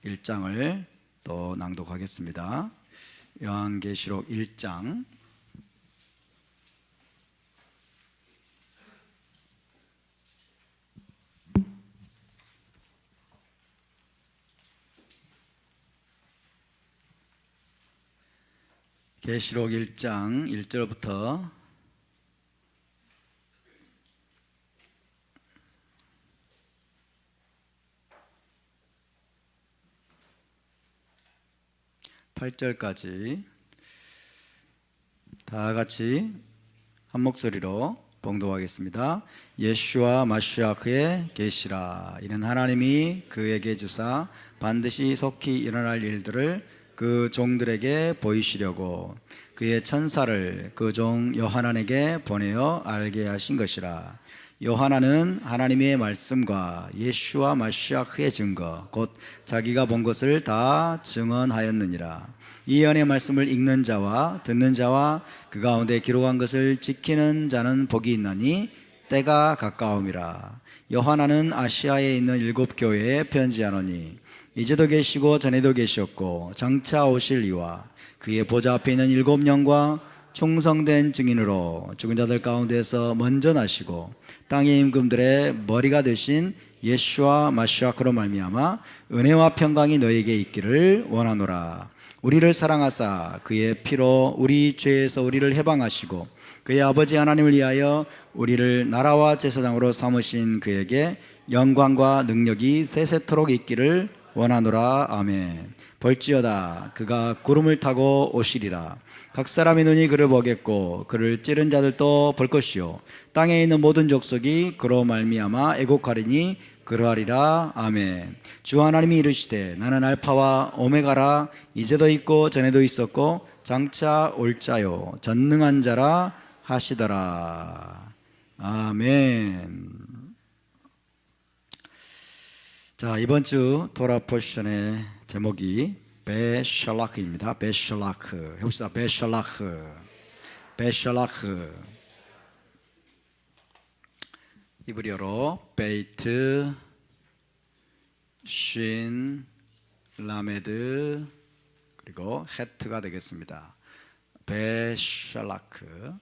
1장을 또 낭독하겠습니다. 요한계시록 1장 계시록 1장 1절부터 8절까지 다 같이 한 목소리로 봉독하겠습니다. 예수와 마시아크의 계시라. 이는 하나님이 그에게 주사 반드시 속히 일어날 일들을 그 종들에게 보이시려고 그의 천사를 그 종 요한에게 보내어 알게 하신 것이라. 요한은 하나님의 말씀과 예수와 마시아크의 증거 곧 자기가 본 것을 다 증언하였느니라. 이 연의 말씀을 읽는 자와 듣는 자와 그 가운데 기록한 것을 지키는 자는 복이 있나니 때가 가까움이라. 요한은 아시아에 있는 7 교회에 편지하노니 이제도 계시고 전에도 계셨고 장차 오실 이와 그의 보좌 앞에 있는 7 영과 충성된 증인으로 죽은 자들 가운데서 먼저 나시고 땅의 임금들의 머리가 되신 예수와 마시아크로 말미암아 은혜와 평강이 너에게 있기를 원하노라. 우리를 사랑하사 그의 피로 우리 죄에서 우리를 해방하시고 그의 아버지 하나님을 위하여 우리를 나라와 제사장으로 삼으신 그에게 영광과 능력이 세세토록 있기를 원하노라. 아멘. 볼지어다 그가 구름을 타고 오시리라. 각 사람의 눈이 그를 보겠고 그를 찌른 자들도 볼 것이요 땅에 있는 모든 족속이 그로 말미암아 애곡하리니 그러하리라. 아멘. 주 하나님이 이르시되 나는 알파와 오메가라. 이제도 있고 전에도 있었고 장차 올 자요 전능한 자라 하시더라. 아멘. 자, 이번 주 토라 포션의 제목이 베샬라크입니다. 베샬라크 해봅시다. 베샬라크. 히브리어로 베이트 쉰 라메드 그리고 헤트가 되겠습니다. 베샬라크.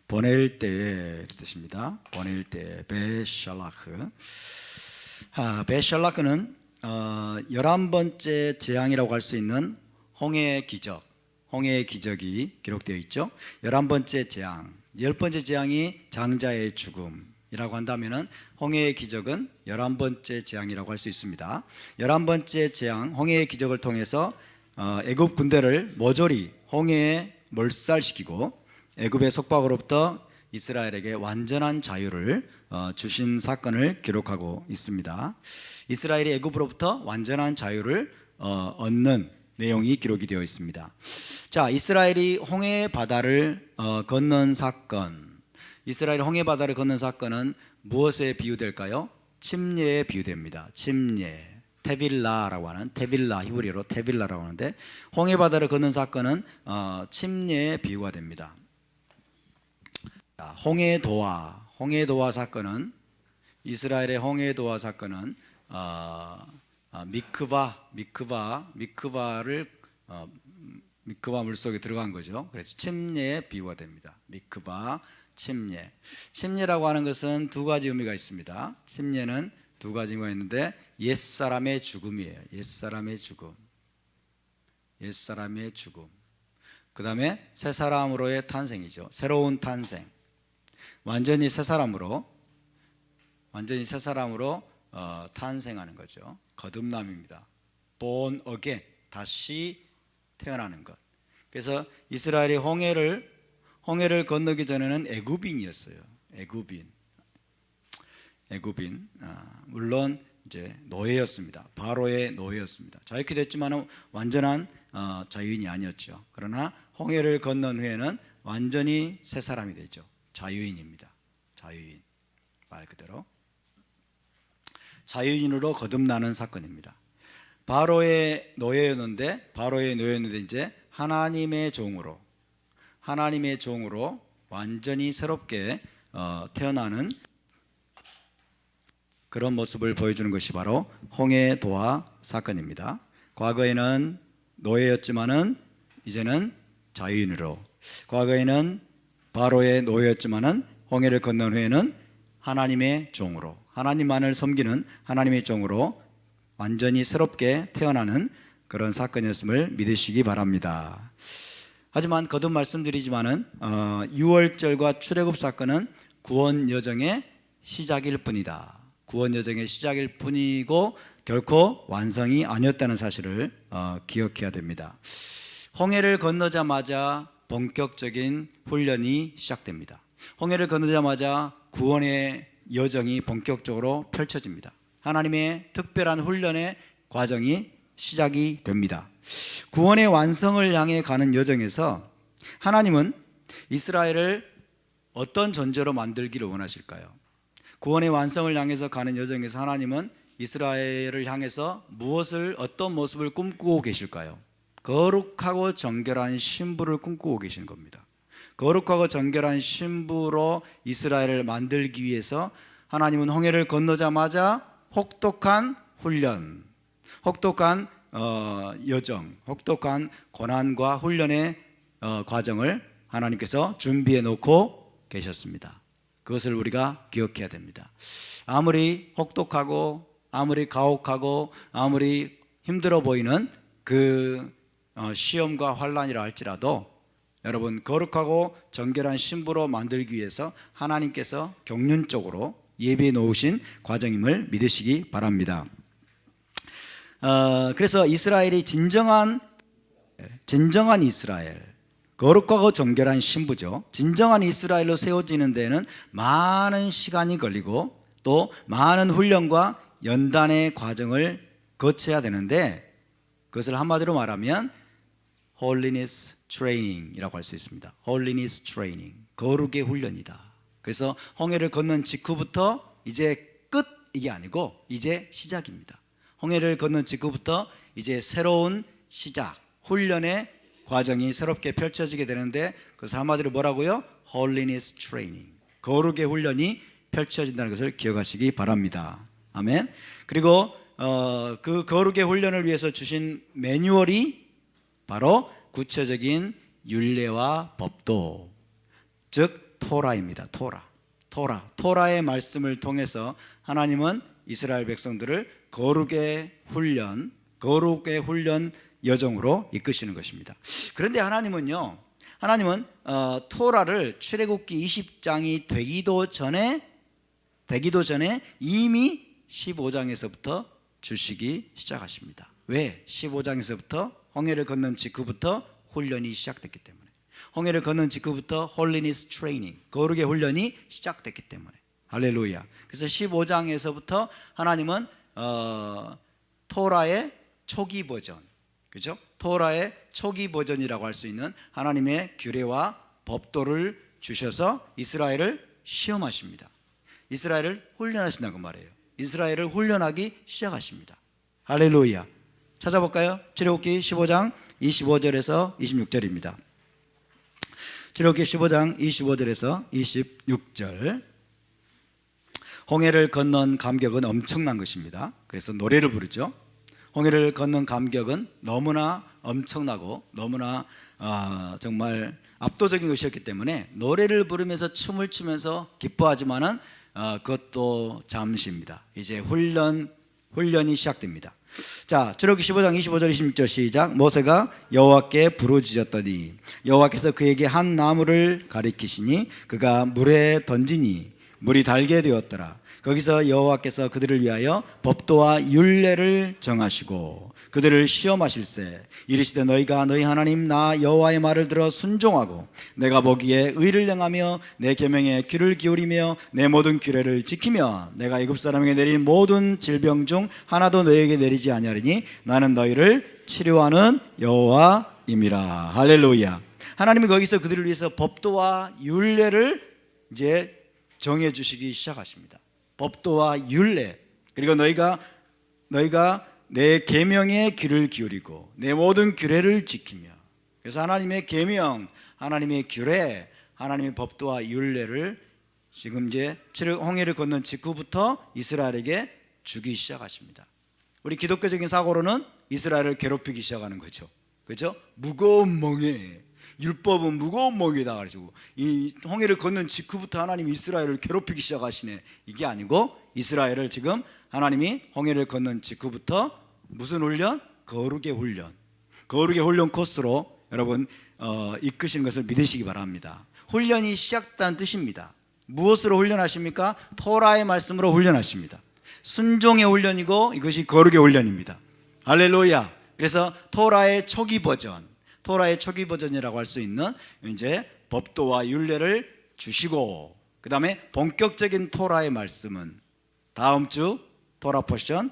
보낼 때의 뜻입니다. 보낼 때 베샬라크. 베샬라크는 11번째 재앙이라고 할 수 있는 홍해의 기적이 기록되어 있죠. 11번째 재앙, 10번째 재앙이 장자의 죽음이라고 한다면 홍해의 기적은 11번째 재앙이라고 할 수 있습니다. 11번째 재앙, 홍해의 기적을 통해서 애굽 군대를 모조리 홍해에 몰살시키고 애굽의 속박으로부터 이스라엘에게 완전한 자유를 주신 사건을 기록하고 있습니다. 이스라엘이 애굽으로부터 완전한 자유를 얻는 내용이 기록이 되어 있습니다. 자, 이스라엘이 홍해 바다를 건넌 사건, 이스라엘이 홍해 바다를 건넌 사건은 무엇에 비유될까요? 침례에 비유됩니다. 침례. 테빌라라고 하는, 테빌라, 히브리어로 테빌라라고 하는데 홍해 바다를 건넌 사건은 침례에 비유가 됩니다. 홍해도화 사건은 이스라엘의 홍해도화 사건은 미크바 물속에 들어간 거죠. 그래서 침례에 비유가 됩니다. 미크바, 침례라고 하는 것은 두 가지 의미가 있습니다. 침례는 두 가지 의미가 있는데 옛사람의 죽음이에요. 옛사람의 죽음. 그 다음에 새 사람으로의 탄생이죠. 새로운 탄생. 완전히 새 사람으로 탄생하는 거죠. 거듭남입니다. born again, 다시 태어나는 것. 그래서 이스라엘이 홍해를 건너기 전에는 애굽인이었어요. 애굽인. 물론 이제 노예였습니다. 바로의 노예였습니다. 자유케 됐지만 완전한 자유인이 아니었죠. 그러나 홍해를 건넌 후에는 완전히 새 사람이 되죠. 자유인입니다. 자유인. 말 그대로 자유인으로 거듭나는 사건입니다. 바로의 노예였는데 이제 하나님의 종으로 완전히 새롭게 태어나는 그런 모습을 보여주는 것이 바로 홍해도화 사건입니다. 과거에는 노예였지만은 이제는 자유인으로, 과거에는 바로의 노예였지만은 홍해를 건넌 후에는 하나님의 종으로, 하나님만을 섬기는 하나님의 종으로 완전히 새롭게 태어나는 그런 사건이었음을 믿으시기 바랍니다. 하지만 거듭 말씀드리지만은 6월절과 출애굽 사건은 구원 여정의 시작일 뿐이다. 구원 여정의 시작일 뿐이고 결코 완성이 아니었다는 사실을 기억해야 됩니다. 홍해를 건너자마자 본격적인 훈련이 시작됩니다. 홍해를 건너자마자 구원의 여정이 본격적으로 펼쳐집니다. 하나님의 특별한 훈련의 과정이 시작이 됩니다. 구원의 완성을 향해 가는 여정에서 하나님은 이스라엘을 어떤 존재로 만들기를 원하실까요? 구원의 완성을 향해서 가는 여정에서 하나님은 이스라엘을 향해서 어떤 모습을 꿈꾸고 계실까요? 거룩하고 정결한 신부를 꿈꾸고 계신 겁니다. 거룩하고 정결한 신부로 이스라엘을 만들기 위해서 하나님은 홍해를 건너자마자 혹독한 훈련, 혹독한 여정, 혹독한 고난과 훈련의 과정을 하나님께서 준비해 놓고 계셨습니다. 그것을 우리가 기억해야 됩니다. 아무리 혹독하고 아무리 가혹하고 아무리 힘들어 보이는 그 시험과 환난이라 할지라도 여러분, 거룩하고 정결한 신부로 만들기 위해서 하나님께서 경륜적으로 예비해 놓으신 과정임을 믿으시기 바랍니다. 그래서 이스라엘이 진정한 이스라엘, 거룩하고 정결한 신부죠. 진정한 이스라엘로 세워지는 데는 많은 시간이 걸리고 또 많은 훈련과 연단의 과정을 거쳐야 되는데, 그것을 한마디로 말하면 Holiness Training이라고 할 수 있습니다. Holiness Training, 거룩의 훈련이다. 그래서 홍해를 건넌 직후부터 이제 끝, 이게 아니고 이제 시작입니다. 홍해를 건넌 직후부터 이제 새로운 시작, 훈련의 과정이 새롭게 펼쳐지게 되는데, 그것을 한마디로 뭐라고요? Holiness Training, 거룩의 훈련이 펼쳐진다는 것을 기억하시기 바랍니다. 아멘. 그리고 그 거룩의 훈련을 위해서 주신 매뉴얼이 바로 구체적인 율례와 법도, 즉 토라입니다. 토라의 말씀을 통해서 하나님은 이스라엘 백성들을 거룩의 훈련 여정으로 이끄시는 것입니다. 그런데 하나님은 토라를 출애굽기 20장이 되기도 전에 이미 15장에서부터 주시기 시작하십니다. 왜? 15장에서부터 홍해를 건넌 직후부터 훈련이 시작됐기 때문에, 홍해를 건넌 직후부터 홀리니스 트레이닝, 거룩의 훈련이 시작됐기 때문에. 할렐루야. 그래서 15장에서부터 하나님은 토라의 초기 버전, 그죠? 토라의 초기 버전이라고 할 수 있는 하나님의 규례와 법도를 주셔서 이스라엘을 시험하십니다. 이스라엘을 훈련하신다고 말해요. 이스라엘을 훈련하기 시작하십니다. 할렐루야. 찾아볼까요? 출애굽기 15장 25절에서 26절입니다. 출애굽기 15장 25절에서 26절. 홍해를 건넌 감격은 엄청난 것입니다. 그래서 노래를 부르죠. 홍해를 건넌 감격은 너무나 엄청나고 너무나 정말 압도적인 것이었기 때문에 노래를 부르면서 춤을 추면서 기뻐하지만은 그것도 잠시입니다. 이제 훈련이 시작됩니다. 자, 출애굽기 15장 25절 26절 시작. 모세가 여호와께 부르짖었더니 여호와께서 그에게 한 나무를 가리키시니 그가 물에 던지니 물이 달게 되었더라. 거기서 여호와께서 그들을 위하여 법도와 율례를 정하시고 그들을 시험하실세 이르시되 너희가 너희 하나님 나 여호와의 말을 들어 순종하고 내가 보기에 의를 행하며 내 계명에 귀를 기울이며 내 모든 규례를 지키며 내가 애굽 사람에게 내린 모든 질병 중 하나도 너희에게 내리지 아니하리니 나는 너희를 치료하는 여호와임이라. 할렐루야. 하나님은 거기서 그들을 위해서 법도와 율례를 이제 정해 주시기 시작하십니다. 법도와 율례, 그리고 너희가 내 계명에 귀를 기울이고 내 모든 규례를 지키며. 그래서 하나님의 계명, 하나님의 규례, 하나님의 법도와 율례를 지금 이제 홍해를 건넌 직후부터 이스라엘에게 주기 시작하십니다. 우리 기독교적인 사고로는 이스라엘을 괴롭히기 시작하는 거죠. 그렇죠? 무거운 멍에, 율법은 무거운 멍에다 가지고 이 홍해를 건넌 직후부터 하나님이 이스라엘을 괴롭히기 시작하시네. 이게 아니고 이스라엘을 지금 하나님이 홍해를 건넌 직후부터 무슨 훈련? 거룩의 훈련. 거룩의 훈련 코스로 여러분 이끄시는 것을 믿으시기 바랍니다. 훈련이 시작됐다는 뜻입니다. 무엇으로 훈련하십니까? 토라의 말씀으로 훈련하십니다. 순종의 훈련이고 이것이 거룩의 훈련입니다. 할렐루야. 그래서 토라의 초기 버전이라고 할 수 있는 이제 법도와 율례를 주시고, 그 다음에 본격적인 토라의 말씀은 다음 주 토라 포션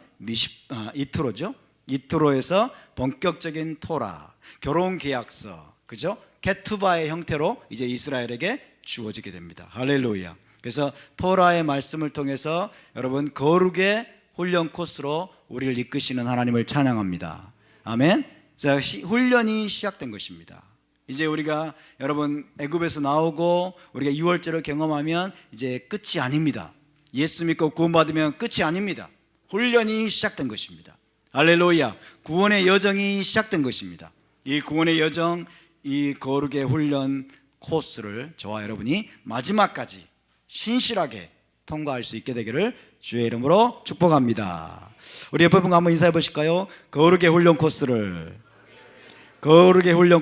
이트로죠. 이트로에서 본격적인 토라, 결혼 계약서, 그죠? 케투바의 형태로 이제 이스라엘에게 주어지게 됩니다. 할렐루야. 그래서 토라의 말씀을 통해서 여러분 거룩의 훈련 코스로 우리를 이끄시는 하나님을 찬양합니다. 아멘. 자, 훈련이 시작된 것입니다. 이제 우리가 여러분 애굽에서 나오고 우리가 유월절을 경험하면 이제 끝이 아닙니다. 예수 믿고 구원받으면 끝이 아닙니다. 훈련이 시작된 것입니다. 할렐루야. 구원의 여정이 시작된 것입니다. 이 구원의 여정, 이 거룩의 훈련 코스를 저와 여러분이 마지막까지 신실하게 통과할 수 있게 되기를 주의 이름으로 축복합니다. 우리 옆에 분과 한번 인사해 보실까요? 거룩의 훈련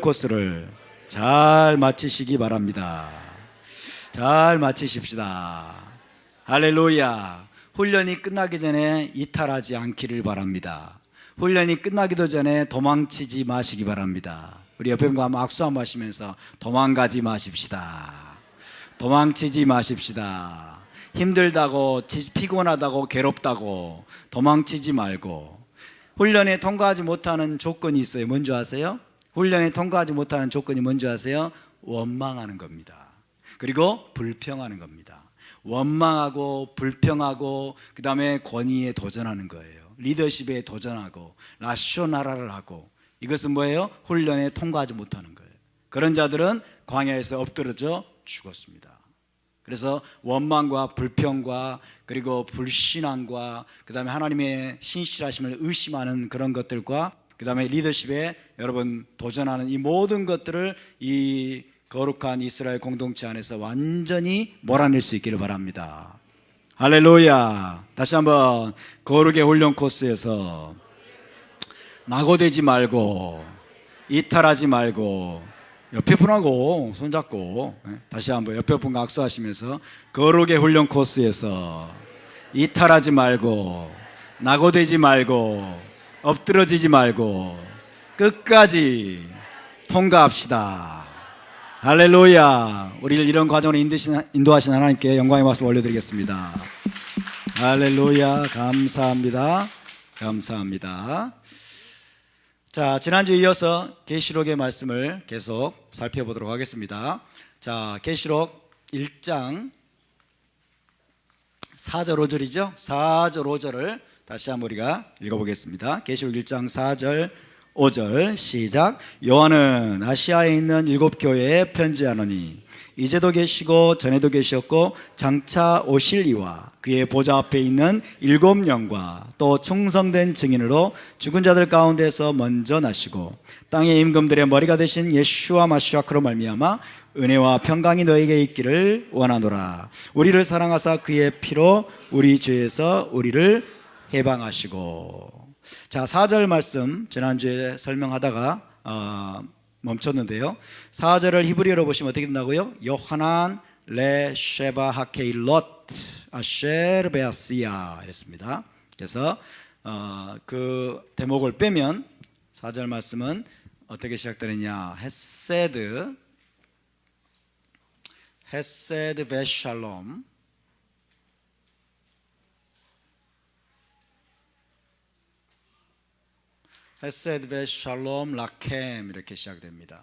코스를 잘 마치시기 바랍니다. 잘 마치십시다. 할렐루야. 훈련이 끝나기 전에 이탈하지 않기를 바랍니다. 훈련이 끝나기도 전에 도망치지 마시기 바랍니다. 우리 옆에 분과 한번 악수 한번 하시면서 도망가지 마십시다. 도망치지 마십시다. 힘들다고, 피곤하다고, 괴롭다고 도망치지 말고. 훈련에 통과하지 못하는 조건이 있어요. 뭔지 아세요? 훈련에 통과하지 못하는 조건이 뭔지 아세요? 원망하는 겁니다. 그리고 불평하는 겁니다. 원망하고 불평하고 그 다음에 권위에 도전하는 거예요. 리더십에 도전하고 라쇼나라를 하고, 이것은 뭐예요? 훈련에 통과하지 못하는 거예요. 그런 자들은 광야에서 엎드러져 죽었습니다. 그래서 원망과 불평과 그리고 불신앙과 그 다음에 하나님의 신실하심을 의심하는 그런 것들과 그 다음에 리더십에 여러분 도전하는 이 모든 것들을 이 거룩한 이스라엘 공동체 안에서 완전히 몰아낼 수 있기를 바랍니다. 할렐루야. 다시 한번 거룩의 훈련 코스에서 낙오되지 말고 이탈하지 말고, 옆에 분하고 손잡고 다시 한번 옆에 분과 악수하시면서 거룩의 훈련 코스에서 이탈하지 말고 낙오되지 말고 엎드러지지 말고 끝까지 통과합시다. 할렐루야. 우리를 이런 과정으로 인도하신 하나님께 영광의 말씀 올려드리겠습니다. 할렐루야. 감사합니다. 감사합니다. 자, 지난주에 이어서 계시록의 말씀을 계속 살펴보도록 하겠습니다. 자, 계시록 1장 4절 5절이죠. 4절 5절을 다시 한번 우리가 읽어보겠습니다. 계시록 1장 4절 5절 시작. 요한은 아시아에 있는 7교회에 편지하노니 이제도 계시고 전에도 계셨고 장차 오실 이와 그의 보좌 앞에 있는 7영과 또 충성된 증인으로 죽은 자들 가운데서 먼저 나시고 땅의 임금들의 머리가 되신 예수와 마시아크로 말미암아 은혜와 평강이 너에게 있기를 원하노라. 우리를 사랑하사 그의 피로 우리 죄에서 우리를 해방하시고. 자, 4절 말씀 지난주에 설명하다가 멈췄는데요. 4절을 히브리어로 보시면 어떻게 된다고요? 요하난 레 쉐바 하케일롯 아셰르 베아시아 이랬습니다. 그래서 그 대목을 빼면 4절 말씀은 어떻게 시작되느냐? 헤세드 베샬롬 헤세드 베샬롬 라켐 이렇게 시작됩니다.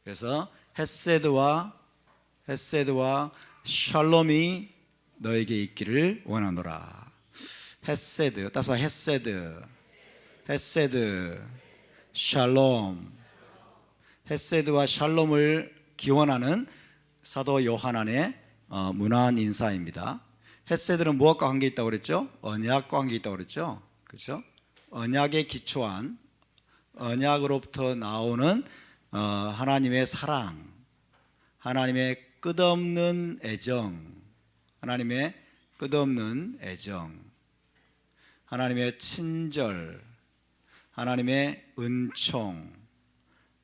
그래서 헤세드와 샬롬이 너에게 있기를 원하노라. 헤세드, 따라서 헤세드, 샬롬. 헤세드와 샬롬을 기원하는 사도 요한안의 문안 인사입니다. 헤세드는 무엇과 관계 있다고 그랬죠? 언약과 관계 있다고 그랬죠? 그렇죠? 언약에 기초한, 언약으로부터 나오는 하나님의 사랑, 하나님의 끝없는 애정, 하나님의 끝없는 애정, 하나님의 친절, 하나님의 은총,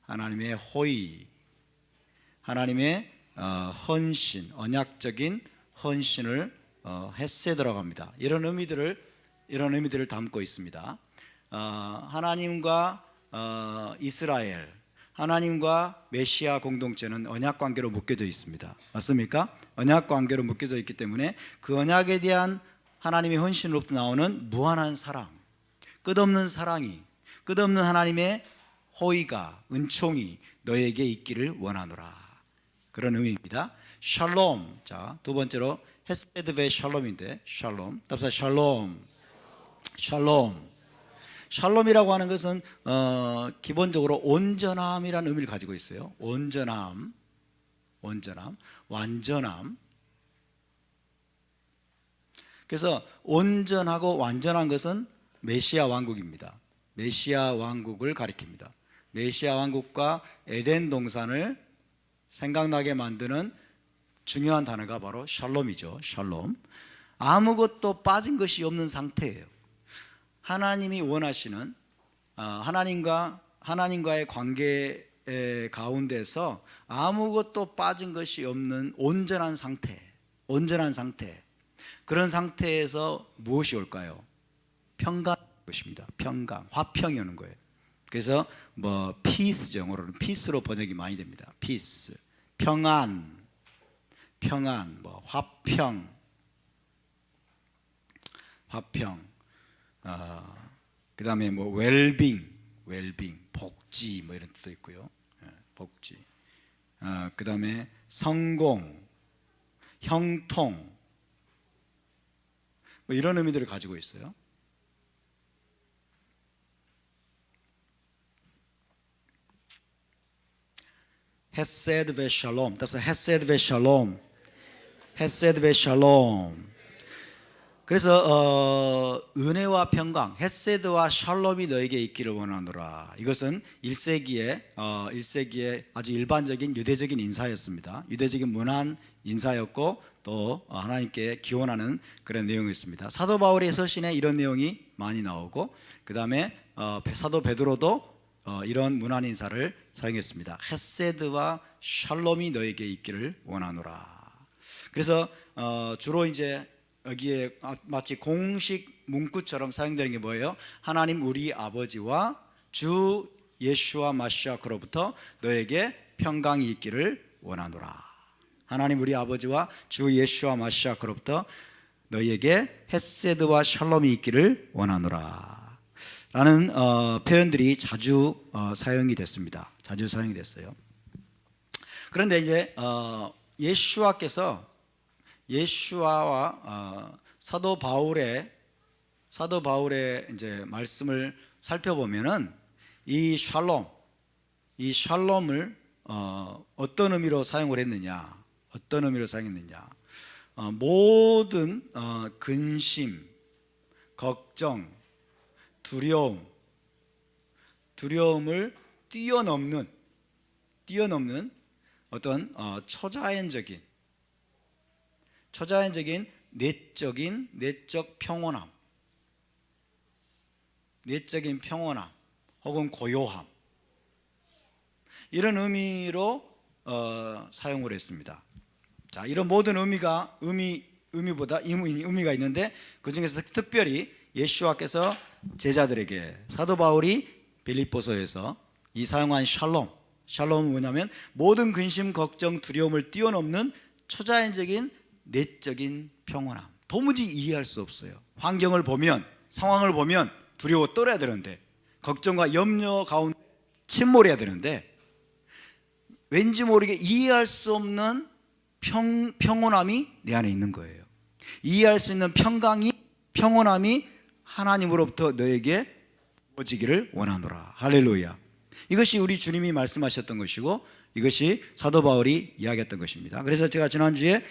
하나님의 호의, 하나님의 헌신, 언약적인 헌신을 헤세드라고 합니다. 이런 의미들을 담고 있습니다. 하나님과 이스라엘, 하나님과 메시아 공동체는 언약 관계로 묶여져 있습니다. 맞습니까? 언약 관계로 묶여져 있기 때문에 그 언약에 대한 하나님의 헌신으로부터 나오는 무한한 사랑, 끝없는 사랑이, 끝없는 하나님의 호의가, 은총이 너에게 있기를 원하노라. 그런 의미입니다. 샬롬. 자, 두 번째로 헤세드 베 샬롬인데, 샬롬. 답사 샬롬. 샬롬. 샬롬이라고 하는 것은 기본적으로 온전함이라는 의미를 가지고 있어요. 온전함, 완전함. 그래서 온전하고 완전한 것은 메시아 왕국입니다. 메시아 왕국을 가리킵니다. 메시아 왕국과 에덴 동산을 생각나게 만드는 중요한 단어가 바로 샬롬이죠. 샬롬. 아무것도 빠진 것이 없는 상태예요. 하나님이 원하시는 하나님과의 관계 가운데서 아무것도 빠진 것이 없는 온전한 상태. 그런 상태에서 무엇이 올까요? 평강이 올 것입니다. 평강, 화평이 오는 거예요. 그래서 피스, 영어로는 피스로 번역이 많이 됩니다. 피스, 평안, 화평. 그 다음에 웰빙, 복지 이런 뜻도 있고요. 복지. 그 다음에 성공, 형통, 이런 의미들을 가지고 있어요. 헤세드 베 샬롬. 따라서 헤세드 베 샬롬. 헤세드 베 샬롬. 그래서 은혜와 평강, 헤세드와 샬롬이 너에게 있기를 원하노라. 이것은 1세기에 아주 일반적인 유대적인 인사였습니다. 유대적인 문안 인사였고 또 하나님께 기원하는 그런 내용이었습니다. 사도 바울의 서신에 이런 내용이 많이 나오고, 그 다음에 사도 베드로도 이런 문안 인사를 사용했습니다. 헤세드와 샬롬이 너에게 있기를 원하노라. 그래서 주로 이제 여기에 마치 공식 문구처럼 사용되는 게 뭐예요? 하나님 우리 아버지와 주 예수와 마시아크로부터 너에게 평강이 있기를 원하노라. 하나님 우리 아버지와 주 예수와 마시아크로부터 너희에게 헤세드와 샬롬이 있기를 원하노라 라는 표현들이 자주 사용이 됐습니다. 자주 사용이 됐어요. 그런데 이제 예수와와 사도 바울의 이제 말씀을 살펴보면은 이 샬롬을 어떤 의미로 사용을 했느냐? 모든 근심, 걱정, 두려움을 뛰어넘는 어떤 초자연적인 내적 평온함, 혹은 고요함, 이런 의미로 사용을 했습니다. 자, 이런 모든 의미보다 의미가 있는데 그 중에서 특별히 예수와께서 제자들에게 사도 바울이 빌립보서에서 이 사용한 샬롬은 뭐냐면 모든 근심, 걱정, 두려움을 뛰어넘는 초자연적인 내적인 평온함. 도무지 이해할 수 없어요. 환경을 보면, 상황을 보면 두려워 떨어야 되는데, 걱정과 염려 가운데 침몰해야 되는데, 왠지 모르게 이해할 수 없는 평온함이 내 안에 있는 거예요. 이해할 수 있는 평온함이 하나님으로부터 너에게 주어지기를 원하노라. 할렐루야. 이것이 우리 주님이 말씀하셨던 것이고, 이것이 사도 바울이 이야기했던 것입니다. 그래서 제가 지난주에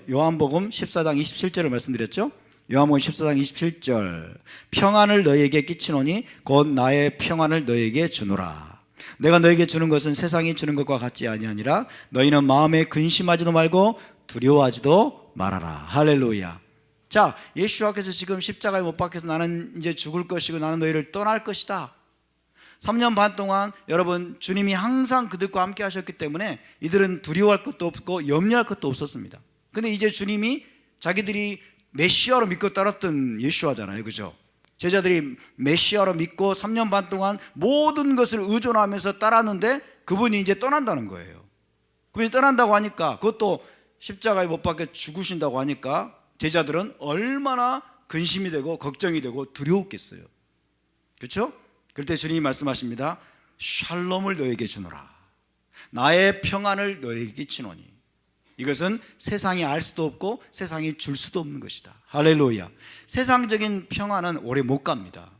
요한복음 14장 27절을 말씀드렸죠. 요한복음 14장 27절, 평안을 너희에게 끼치노니 곧 나의 평안을 너희에게 주노라. 내가 너희에게 주는 것은 세상이 주는 것과 같지 아니하니라. 너희는 마음에 근심하지도 말고 두려워하지도 말아라. 할렐루야. 자, 예수와께서 지금 십자가에 못 박혀서 나는 이제 죽을 것이고 나는 너희를 떠날 것이다. 3년 반 동안 여러분 주님이 항상 그들과 함께 하셨기 때문에 이들은 두려워할 것도 없고 염려할 것도 없었습니다. 근데 이제 주님이 자기들이 메시아로 믿고 따랐던 예수와잖아요, 그죠? 제자들이 메시아로 믿고 3년 반 동안 모든 것을 의존하면서 따랐는데 그분이 이제 떠난다는 거예요. 그분이 떠난다고 하니까, 그것도 십자가에 못 박혀 죽으신다고 하니까 제자들은 얼마나 근심이 되고 걱정이 되고 두려웠겠어요. 그렇죠? 그럴 때 주님이 말씀하십니다. 샬롬을 너에게 주노라. 나의 평안을 너에게 끼치노니. 이것은 세상이 알 수도 없고 세상이 줄 수도 없는 것이다. 할렐루야. 세상적인 평안은 오래 못 갑니다.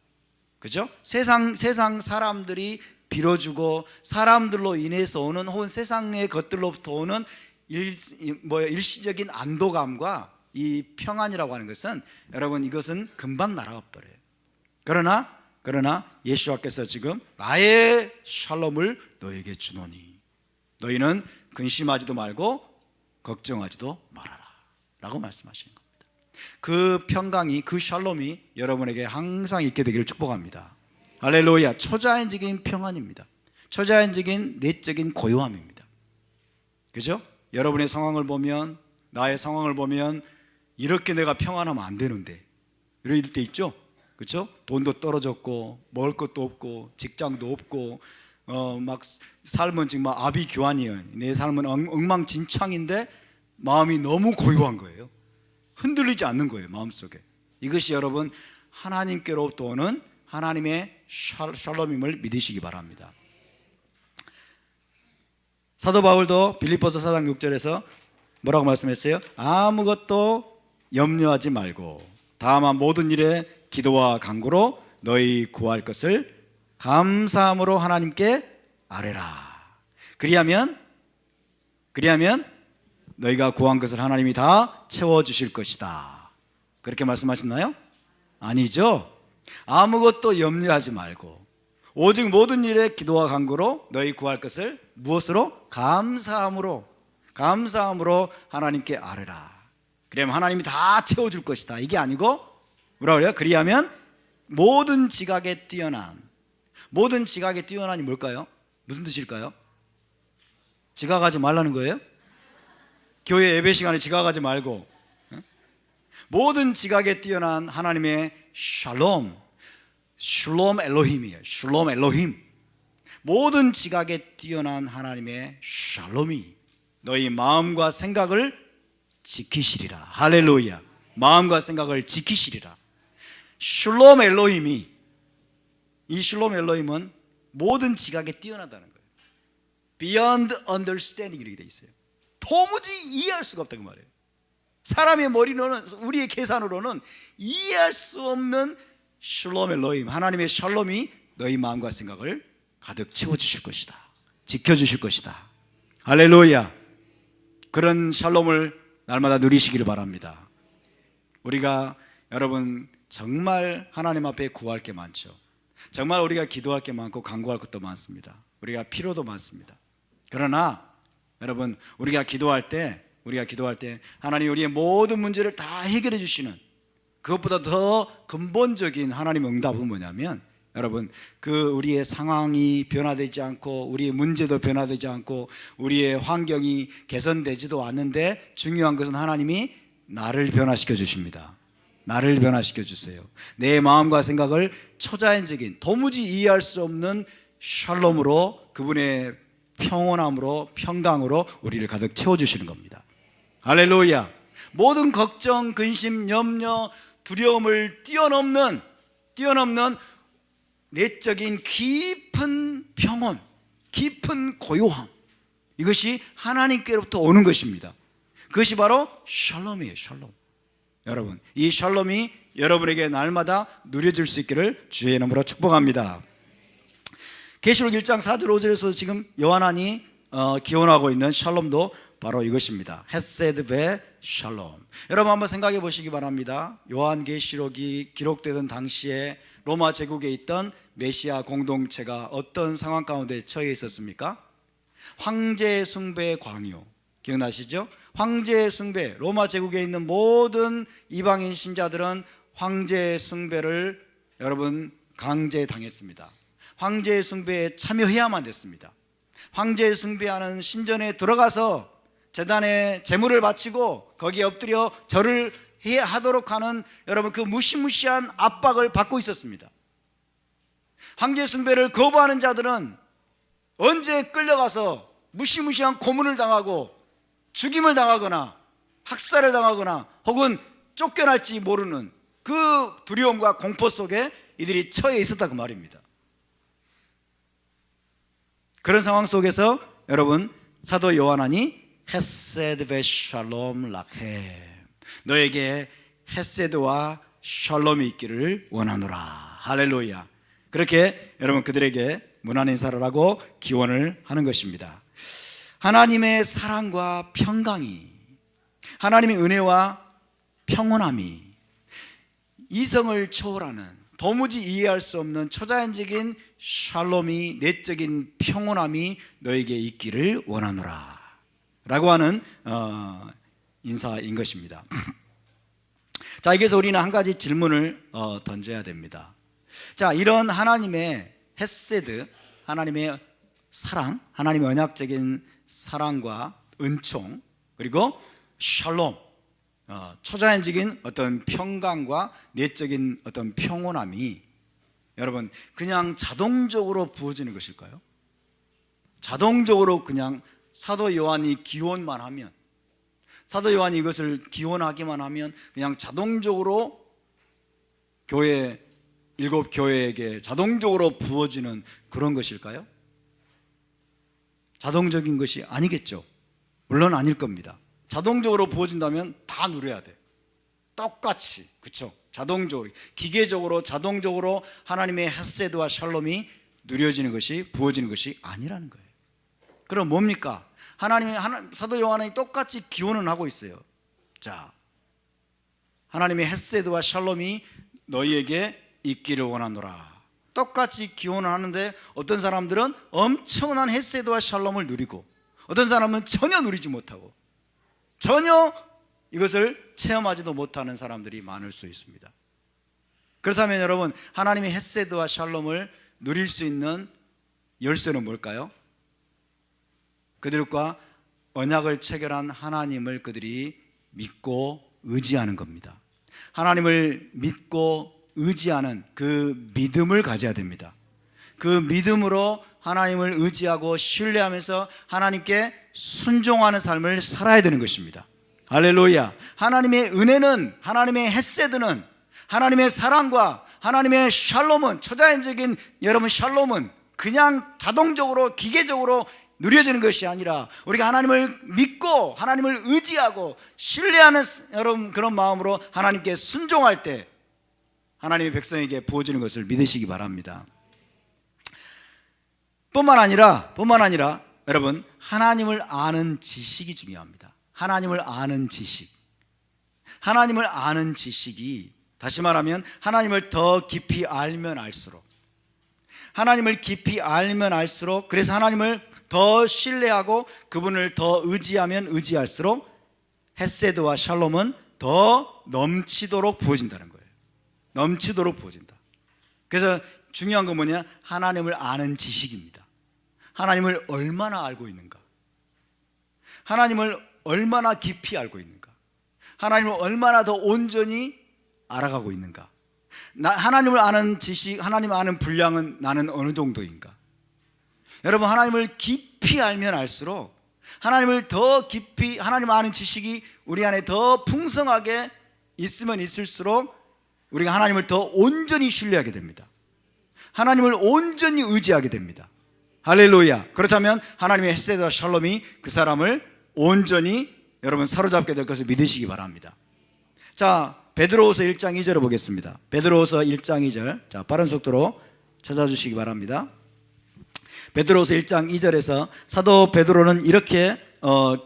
그죠? 세상 사람들이 빌어주고 사람들로 인해서 오는, 혹은 세상의 것들로부터 오는 일시적인 안도감과 이 평안이라고 하는 것은, 여러분, 이것은 금방 날아가 버려요. 그러나 예수와께서 지금 나의 샬롬을 너에게 주노니 너희는 근심하지도 말고 걱정하지도 말아라 라고 말씀하시는 겁니다. 그 평강이, 그 샬롬이 여러분에게 항상 있게 되기를 축복합니다. 할렐루야. 초자연적인 평안입니다. 초자연적인 내적인 고요함입니다. 그죠? 여러분의 상황을 보면, 나의 상황을 보면 이렇게 내가 평안하면 안 되는데 이럴 때 있죠? 그렇죠? 돈도 떨어졌고 먹을 것도 없고 직장도 없고 막 삶은 지금 막 아비규환이에요. 내 삶은 엉망진창인데 마음이 너무 고요한 거예요. 흔들리지 않는 거예요, 마음속에. 이것이 여러분 하나님께로부터 오는 하나님의 샬롬임을 믿으시기 바랍니다. 사도 바울도 빌립보서 4장 6절에서 뭐라고 말씀했어요? 아무것도 염려하지 말고 다만 모든 일에 기도와 간구로 너희 구할 것을 감사함으로 하나님께 아뢰라. 그리하면 너희가 구한 것을 하나님이 다 채워주실 것이다. 그렇게 말씀하셨나요? 아니죠. 아무것도 염려하지 말고 오직 모든 일에 기도와 간구로 너희 구할 것을 무엇으로? 감사함으로 하나님께 아뢰라. 그러면 하나님이 다 채워줄 것이다. 이게 아니고 뭐라 그래요? 그리하면 모든 지각에 뛰어난이 뭘까요? 무슨 뜻일까요? 지각하지 말라는 거예요? 교회 예배 시간에 지각하지 말고, 모든 지각에 뛰어난 하나님의 샬롬 엘로힘이에요. 샬롬 엘로힘. 모든 지각에 뛰어난 하나님의 샬롬이 너희 마음과 생각을 지키시리라. 할렐루야. 마음과 생각을 지키시리라. 샬롬 엘로힘이, 이 샬롬 엘로힘은 모든 지각에 뛰어나다는 거예요. Beyond understanding 이렇게 돼 있어요. 도무지 이해할 수가 없다고 말해요. 사람의 머리로는, 우리의 계산으로는 이해할 수 없는 샬롬 엘로힘, 하나님의 샬롬이 너희 마음과 생각을 가득 채워주실 것이다. 지켜주실 것이다. 할렐루야. 그런 샬롬을 날마다 누리시기를 바랍니다. 우리가 여러분 정말 하나님 앞에 구할 게 많죠. 정말 우리가 기도할 게 많고 간구할 것도 많습니다. 우리가 필요도 많습니다. 그러나 여러분 우리가 기도할 때 하나님 우리의 모든 문제를 다 해결해 주시는, 그것보다 더 근본적인 하나님의 응답은 뭐냐면, 여러분 그 우리의 상황이 변화되지 않고 우리의 문제도 변화되지 않고 우리의 환경이 개선되지도 않는데 중요한 것은 하나님이 나를 변화시켜 주십니다. 나를 변화시켜 주세요. 내 마음과 생각을 초자연적인, 도무지 이해할 수 없는 샬롬으로, 그분의 평온함으로, 평강으로 우리를 가득 채워주시는 겁니다. 할렐루야. 모든 걱정, 근심, 염려, 두려움을 뛰어넘는 내적인 깊은 평온, 깊은 고요함, 이것이 하나님께로부터 오는 것입니다. 그것이 바로 샬롬이에요. 샬롬. 여러분, 이 샬롬이 여러분에게 날마다 누려질 수 있기를 주의 이름으로 축복합니다. 계시록 1장 4절 5절에서 지금 요한이 기원하고 있는 샬롬도 바로 이것입니다. 헤세드 베 샬롬. 여러분 한번 생각해 보시기 바랍니다. 요한계시록이 기록되던 당시에 로마 제국에 있던 메시아 공동체가 어떤 상황 가운데 처해 있었습니까? 황제 숭배 광요, 기억나시죠? 황제 숭배, 로마 제국에 있는 모든 이방인 신자들은 황제 숭배를 여러분 강제 당했습니다. 황제 숭배에 참여해야만 됐습니다. 황제 숭배하는 신전에 들어가서 제단에 제물을 바치고 거기에 엎드려 절을 해야 하도록 하는 여러분 그 무시무시한 압박을 받고 있었습니다. 황제 숭배를 거부하는 자들은 언제 끌려가서 무시무시한 고문을 당하고 죽임을 당하거나 학살을 당하거나 혹은 쫓겨날지 모르는 그 두려움과 공포 속에 이들이 처해 있었다 그 말입니다. 그런 상황 속에서 여러분 사도 요한이 헤세드 베 샬롬 라케, 너에게 헤세드와 샬롬이 있기를 원하노라. 할렐루야. 그렇게 여러분 그들에게 문안 인사를 하고 기원을 하는 것입니다. 하나님의 사랑과 평강이, 하나님의 은혜와 평온함이 이성을 초월하는 도무지 이해할 수 없는 초자연적인 샬롬이, 내적인 평온함이 너에게 있기를 원하노라 라고 하는 인사인 것입니다. 자, 여기서 우리는 한 가지 질문을 던져야 됩니다. 자, 이런 하나님의 헤세드, 하나님의 사랑, 하나님의 언약적인 사랑과 은총, 그리고 샬롬, 초자연적인 어떤 평강과 내적인 어떤 평온함이 여러분 그냥 자동적으로 부어지는 것일까요? 자동적으로 그냥 사도 요한이 기원만 하면, 사도 요한이 이것을 기원하기만 하면 그냥 자동적으로 교회, 일곱 교회에게 자동적으로 부어지는 그런 것일까요? 자동적인 것이 아니겠죠. 물론 아닐 겁니다. 자동적으로 부어진다면 다 누려야 돼. 똑같이, 그렇죠? 자동적으로, 기계적으로, 자동적으로 하나님의 헤세드와 샬롬이 누려지는 것이, 부어지는 것이 아니라는 거예요. 그럼 뭡니까? 사도 요한이 똑같이 기원을 하고 있어요. 자, 하나님의 헤세드와 샬롬이 너희에게 있기를 원하노라. 똑같이 기원을 하는데 어떤 사람들은 엄청난 헤세드와 샬롬을 누리고 어떤 사람은 전혀 누리지 못하고 전혀 이것을 체험하지도 못하는 사람들이 많을 수 있습니다. 그렇다면 여러분, 하나님의 헤세드와 샬롬을 누릴 수 있는 열쇠는 뭘까요? 그들과 언약을 체결한 하나님을 그들이 믿고 의지하는 겁니다. 하나님을 믿고 의지하는 그 믿음을 가져야 됩니다. 그 믿음으로 하나님을 의지하고 신뢰하면서 하나님께 순종하는 삶을 살아야 되는 것입니다. 할렐루야. 하나님의 은혜는, 하나님의 헤세드는, 하나님의 사랑과 하나님의 샬롬은, 초자연적인 여러분 샬롬은 그냥 자동적으로 기계적으로 누려지는 것이 아니라 우리가 하나님을 믿고 하나님을 의지하고 신뢰하는 여러분 그런 마음으로 하나님께 순종할 때 하나님의 백성에게 부어지는 것을 믿으시기 바랍니다. 뿐만 아니라 여러분, 하나님을 아는 지식이 중요합니다. 하나님을 아는 지식. 하나님을 아는 지식이, 다시 말하면 하나님을 더 깊이 알면 알수록, 하나님을 깊이 알면 알수록, 그래서 하나님을 더 신뢰하고 그분을 더 의지하면 의지할수록 헤세드와 샬롬은 더 넘치도록 부어진다는 거예요. 넘치도록 부어진다. 그래서 중요한 건 뭐냐? 하나님을 아는 지식입니다. 하나님을 얼마나 알고 있는가? 하나님을 얼마나 깊이 알고 있는가? 하나님을 얼마나 더 온전히 알아가고 있는가? 하나님을 아는 지식, 하나님을 아는 분량은 나는 어느 정도인가? 여러분, 하나님을 깊이 알면 알수록, 하나님을 더 깊이, 하나님 아는 지식이 우리 안에 더 풍성하게 있으면 있을수록 우리가 하나님을 더 온전히 신뢰하게 됩니다. 하나님을 온전히 의지하게 됩니다. 할렐루야. 그렇다면 하나님의 헤세드와 샬롬이 그 사람을 온전히 여러분 사로잡게 될 것을 믿으시기 바랍니다. 자, 베드로후서 1장 2절을 보겠습니다. 베드로후서 1장 2절. 자, 빠른 속도로 찾아주시기 바랍니다. 베드로서 1장 2절에서 사도 베드로는 이렇게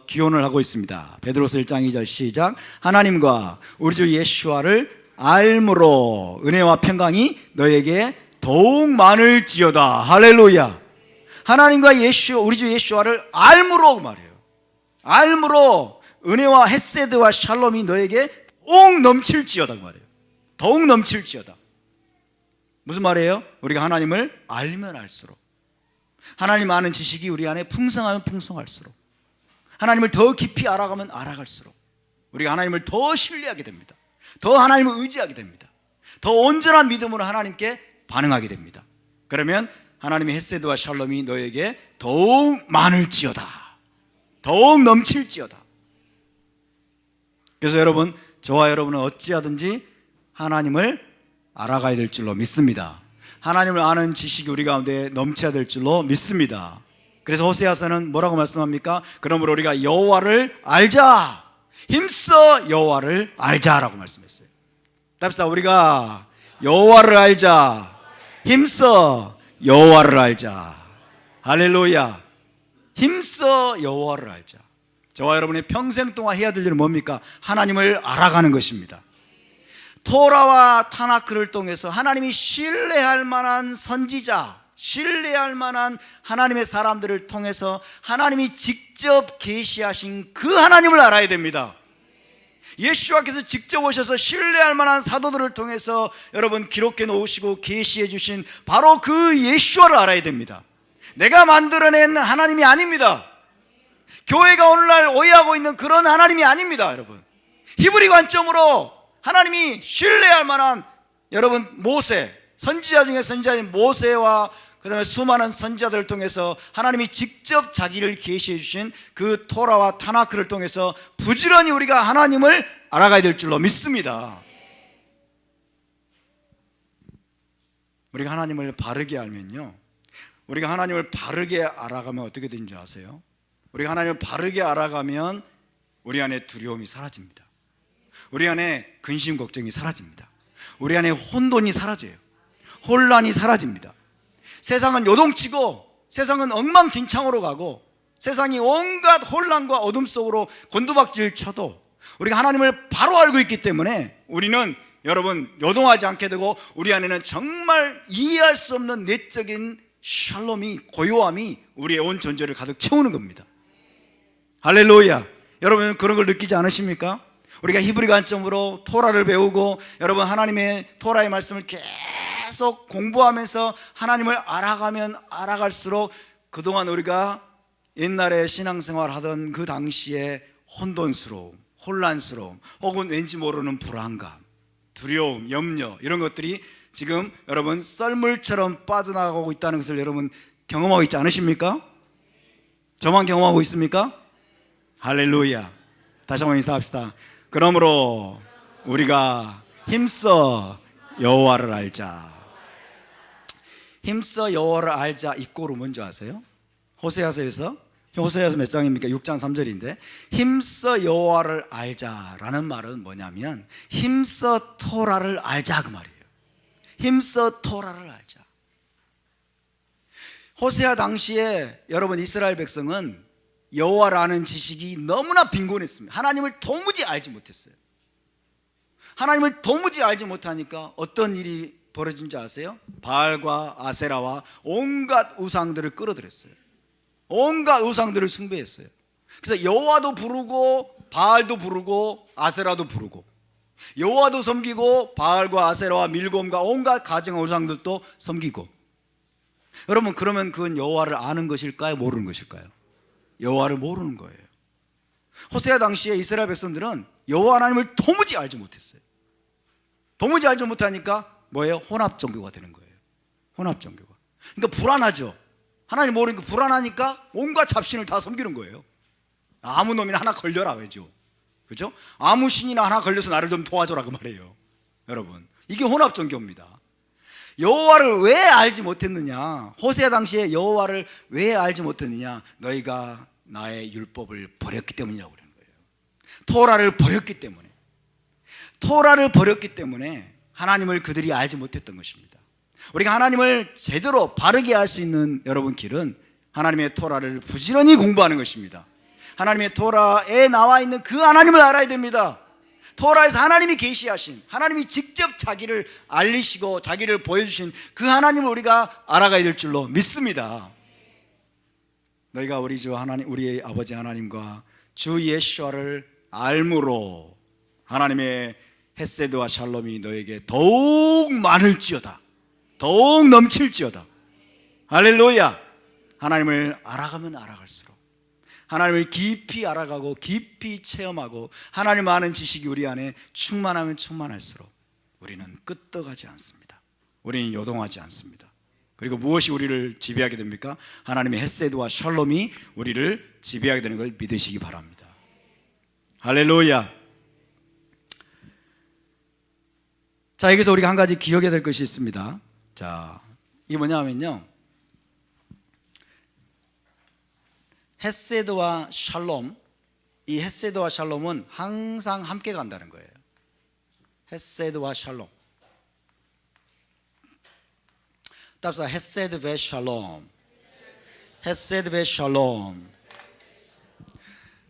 기원을 하고 있습니다. 베드로서 1장 2절 시작. 하나님과 우리 주 예수와를 알므로 은혜와 평강이 너에게 더욱 많을지어다. 할렐루야. 하나님과 예수, 우리 주 예수와를 알므로 말해요. 알므로 은혜와 헤세드와 샬롬이 너에게 더욱 넘칠지어다 말해요. 더욱 넘칠지어다. 무슨 말이에요? 우리가 하나님을 알면 알수록, 하나님 아는 지식이 우리 안에 풍성하면 풍성할수록, 하나님을 더 깊이 알아가면 알아갈수록 우리가 하나님을 더 신뢰하게 됩니다. 더 하나님을 의지하게 됩니다. 더 온전한 믿음으로 하나님께 반응하게 됩니다. 그러면 하나님의 헤세드와 샬롬이 너에게 더욱 많을지어다. 더욱 넘칠지어다. 그래서 여러분, 저와 여러분은 어찌하든지 하나님을 알아가야 될 줄로 믿습니다. 하나님을 아는 지식이 우리 가운데 넘쳐야 될 줄로 믿습니다. 그래서 호세아서는 뭐라고 말씀합니까? 그러므로 우리가 여호와를 알자, 힘써 여호와를 알자라고 말씀했어요. 답사, 우리가 여호와를 알자, 힘써 여호와를 알자. 할렐루야. 힘써 여호와를 알자. 저와 여러분의 평생 동안 해야 될 일은 뭡니까? 하나님을 알아가는 것입니다. 토라와 타나크를 통해서 하나님이 신뢰할 만한 선지자, 신뢰할 만한 하나님의 사람들을 통해서 하나님이 직접 계시하신 그 하나님을 알아야 됩니다. 예수와께서 직접 오셔서 신뢰할 만한 사도들을 통해서 여러분 기록해 놓으시고 계시해 주신 바로 그 예수와를 알아야 됩니다. 내가 만들어낸 하나님이 아닙니다. 교회가 오늘날 오해하고 있는 그런 하나님이 아닙니다. 여러분, 히브리 관점으로 하나님이 신뢰할 만한, 여러분, 모세, 선지자 중에 선지자인 모세와 그 다음에 수많은 선지자들을 통해서 하나님이 직접 자기를 계시해 주신 그 토라와 타나크를 통해서 부지런히 우리가 하나님을 알아가야 될 줄로 믿습니다. 우리가 하나님을 바르게 알면요, 우리가 하나님을 바르게 알아가면 어떻게 되는지 아세요? 우리가 하나님을 바르게 알아가면 우리 안에 두려움이 사라집니다. 우리 안에 근심 걱정이 사라집니다. 우리 안에 혼돈이 사라져요. 혼란이 사라집니다. 세상은 요동치고 세상은 엉망진창으로 가고 세상이 온갖 혼란과 어둠 속으로 곤두박질 쳐도 우리가 하나님을 바로 알고 있기 때문에 우리는 여러분 요동하지 않게 되고 우리 안에는 정말 이해할 수 없는 내적인 샬롬이, 고요함이 우리의 온 존재를 가득 채우는 겁니다. 할렐루야. 여러분 그런 걸 느끼지 않으십니까? 우리가 히브리 관점으로 토라를 배우고 여러분 하나님의 토라의 말씀을 계속 공부하면서 하나님을 알아가면 알아갈수록 그동안 우리가 옛날에 신앙생활 하던 그 당시에 혼돈스러움, 혼란스러움, 혹은 왠지 모르는 불안감, 두려움, 염려, 이런 것들이 지금 여러분 썰물처럼 빠져나가고 있다는 것을 여러분 경험하고 있지 않으십니까? 저만 경험하고 있습니까? 할렐루야. 다시 한번 인사합시다. 그러므로 우리가 힘써 여호와를 알자. 힘써 여호와를 알자 이 꼴은 뭔지 아세요? 호세아서에서 몇 장입니까? 6장 3절인데 힘써 여호와를 알자라는 말은 뭐냐면 힘써 토라를 알자 그 말이에요. 힘써 토라를 알자. 호세아 당시에 여러분 이스라엘 백성은 여호와를 아는 지식이 너무나 빈곤했습니다. 하나님을 도무지 알지 못했어요. 하나님을 도무지 알지 못하니까 어떤 일이 벌어진 줄 아세요? 바알과 아세라와 온갖 우상들을 끌어들였어요. 온갖 우상들을 숭배했어요. 그래서 여호와도 부르고 바알도 부르고 아세라도 부르고 여호와도 섬기고 바알과 아세라와 밀곰과 온갖 가증한 우상들도 섬기고. 여러분 그러면 그건 여호와를 아는 것일까요? 모르는 것일까요? 여호와를 모르는 거예요. 호세아 당시에 이스라엘 백성들은 여호와 하나님을 도무지 알지 못했어요. 도무지 알지 못하니까 뭐예요? 혼합 종교가 되는 거예요. 혼합 종교가. 그러니까 불안하죠. 하나님 모르니까 불안하니까 온갖 잡신을 다 섬기는 거예요. 아무 놈이나 하나 걸려라 그러죠. 그렇죠? 아무 신이나 하나 걸려서 나를 좀 도와줘라 그 말이에요. 여러분 이게 혼합 종교입니다. 여호와를 왜 알지 못했느냐? 호세아 당시에 여호와를 왜 알지 못했느냐? 너희가 나의 율법을 버렸기 때문이라고 그러는 거예요. 토라를 버렸기 때문에. 토라를 버렸기 때문에 하나님을 그들이 알지 못했던 것입니다. 우리가 하나님을 제대로 바르게 할 수 있는 여러분 길은 하나님의 토라를 부지런히 공부하는 것입니다. 하나님의 토라에 나와 있는 그 하나님을 알아야 됩니다. 토라에서 하나님이 계시하신, 하나님이 직접 자기를 알리시고 자기를 보여주신 그 하나님을 우리가 알아가야 될 줄로 믿습니다. 너희가 우리 주 하나님, 우리의 아버지 하나님과 주 예수와를 알므로 하나님의 헤세드와 샬롬이 너에게 더욱 많을지어다, 더욱 넘칠지어다. 할렐루야. 하나님을 알아가면 알아갈수록, 하나님을 깊이 알아가고 깊이 체험하고 하나님 아는 지식이 우리 안에 충만하면 충만할수록 우리는 끄떡하지 않습니다. 우리는 요동하지 않습니다. 그리고 무엇이 우리를 지배하게 됩니까? 하나님의 헤세드와 샬롬이 우리를 지배하게 되는 걸 믿으시기 바랍니다. 할렐루야. 자, 여기서 우리가 한 가지 기억해야 될 것이 있습니다. 자, 이게 뭐냐면요, 헤세드와 샬롬, 이 헤세드와 샬롬은 항상 함께 간다는 거예요. 헤세드와 샬롬. 따라서 헤세드 베 샬롬, 헤세드 베 샬롬.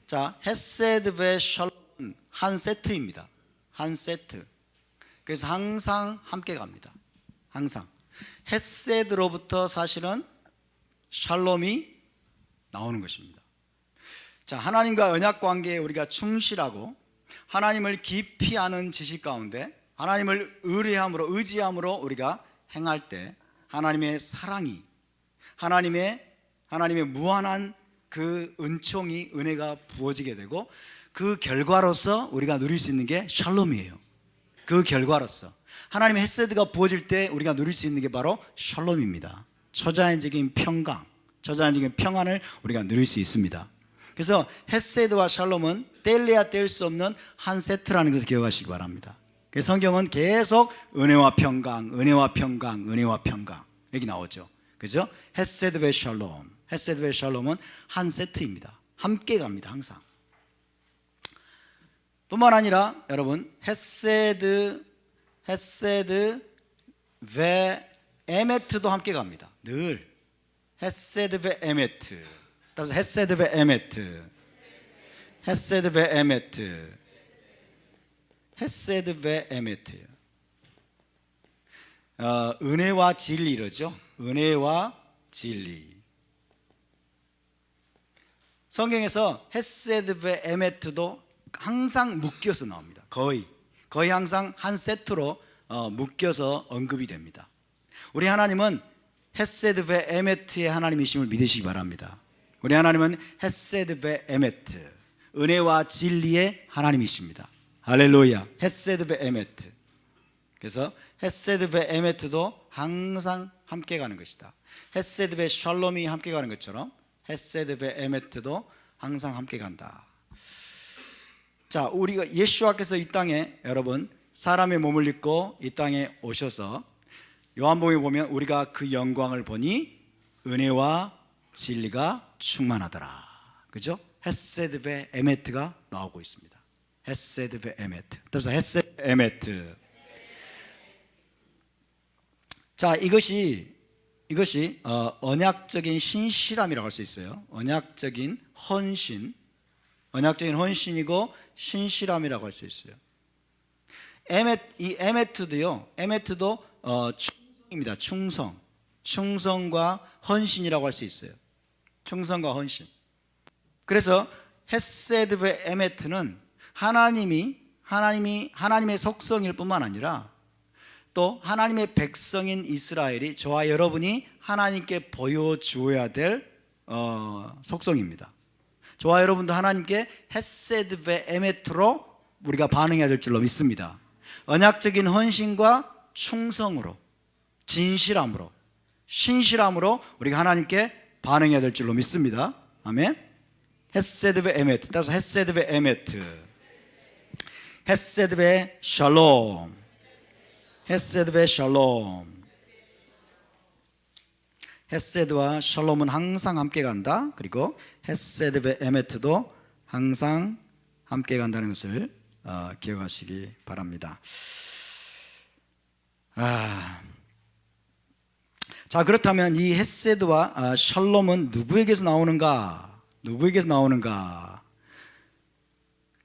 자, 헤세드 베 샬롬은 한 세트입니다. 한 세트. 그래서 항상 함께 갑니다. 항상 헤세드로부터 사실은 샬롬이 나오는 것입니다. 자, 하나님과 언약 관계에 우리가 충실하고 하나님을 깊이 아는 지식 가운데 하나님을 의지함으로 우리가 행할 때 하나님의 사랑이, 하나님의 무한한 그 은총이, 은혜가 부어지게 되고 그 결과로서 우리가 누릴 수 있는 게 샬롬이에요. 그 결과로서 하나님의 헤세드가 부어질 때 우리가 누릴 수 있는 게 바로 샬롬입니다. 초자연적인 평강, 초자연적인 평안을 우리가 누릴 수 있습니다. 그래서 헤세드와 샬롬은 뗄래야 뗄 수 없는 한 세트라는 것을 기억하시기 바랍니다. 그래서 성경은 계속 은혜와 평강, 은혜와 평강, 은혜와 평강 여기 나오죠. 그죠? 헤세드 베 샬롬, 헤세드 베 샬롬은 한 세트입니다. 함께 갑니다. 항상. 뿐만 아니라 여러분, 헤세드 베 에메트도 함께 갑니다. 늘 헤세드 베 에메트. 따라서 헤세드 베 에메트, 헤세드 베 에메트, 헤세드 베 에메트. 은혜와 진리죠. 은혜와 진리. 성경에서 헤세드 베 에메트도 항상 묶여서 나옵니다. 거의 항상 한 세트로 묶여서 언급이 됩니다. 우리 하나님은 헤세드 베 에메트의 하나님이심을 믿으시기 바랍니다. 우리 하나님은 헤세드 베 에메트, 은혜와 진리의 하나님이십니다. 할렐루야. 헤세드 베 에메트. 그래서 헤세드 베 에메트도 항상 함께 가는 것이다. 헤세드 베 샬롬이 함께 가는 것처럼 헤세드 베 에메트도 항상 함께 간다. 자, 우리가 예수와께서 이 땅에 여러분 사람의 몸을 입고 이 땅에 오셔서 요한복음에 보면 우리가 그 영광을 보니 은혜와 진리가 충만하더라. 그죠? 헤세드 베 에메트가 나오고 있습니다. 헤세드 베 에메트. 그래서 헤세드 베 에메트. 자, 이것이 언약적인 신실함이라고 할 수 있어요. 언약적인 헌신이고 신실함이라고 할 수 있어요. 이 에메트도요. 에메트도 충성입니다. 충성과 헌신이라고 할 수 있어요. 충성과 헌신. 그래서 헤세드 베 에메트는 하나님의 속성일 뿐만 아니라 또 하나님의 백성인 이스라엘이, 저와 여러분이 하나님께 보여주어야 될 속성입니다. 저와 여러분도 하나님께 헤세드 베 에메트로 우리가 반응해야 될 줄로 믿습니다. 언약적인 헌신과 충성으로, 진실함으로, 신실함으로 우리가 하나님께 반응해야 될 줄로 믿습니다. 아멘. 헤세드 베 에메트. 따라서 헤세드 베 에메트, 헤세드 베 샬롬, 헤세드 베 샬롬. 헤세드와 샬롬은 항상 함께 간다. 그리고 헤세드 베 에메트도 항상 함께 간다는 것을 기억하시기 바랍니다. 자, 그렇다면 이 헤세드와 샬롬은 누구에게서 나오는가? 누구에게서 나오는가?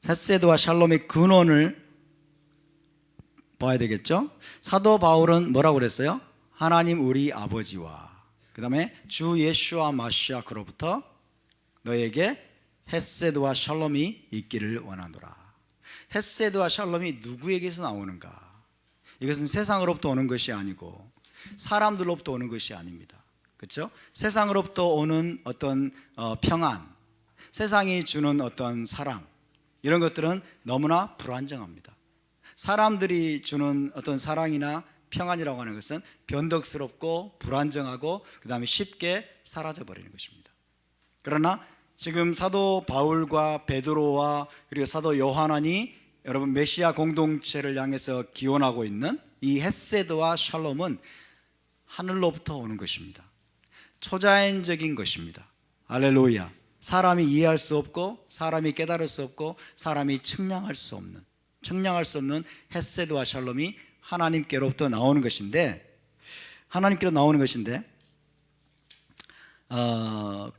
헤세드와 샬롬의 근원을 봐야 되겠죠? 사도 바울은 뭐라고 그랬어요? 하나님 우리 아버지와 그 다음에 주 예수와 마시아크로부터 너에게 헤세드와 샬롬이 있기를 원하노라. 헤세드와 샬롬이 누구에게서 나오는가? 이것은 세상으로부터 오는 것이 아니고 사람들로부터 오는 것이 아닙니다. 그렇죠? 세상으로부터 오는 어떤 평안, 세상이 주는 어떤 사랑, 이런 것들은 너무나 불안정합니다. 사람들이 주는 어떤 사랑이나 평안이라고 하는 것은 변덕스럽고 불안정하고 그 다음에 쉽게 사라져버리는 것입니다. 그러나 지금 사도 바울과 베드로와 그리고 사도 요한이 여러분 메시아 공동체를 향해서 기원하고 있는 이 헤세드와 샬롬은 하늘로부터 오는 것입니다. 초자연적인 것입니다. 할렐루야. 사람이 이해할 수 없고 사람이 깨달을 수 없고 사람이 측량할 수 없는 헤세드와 샬롬이 하나님께로부터 나오는 것인데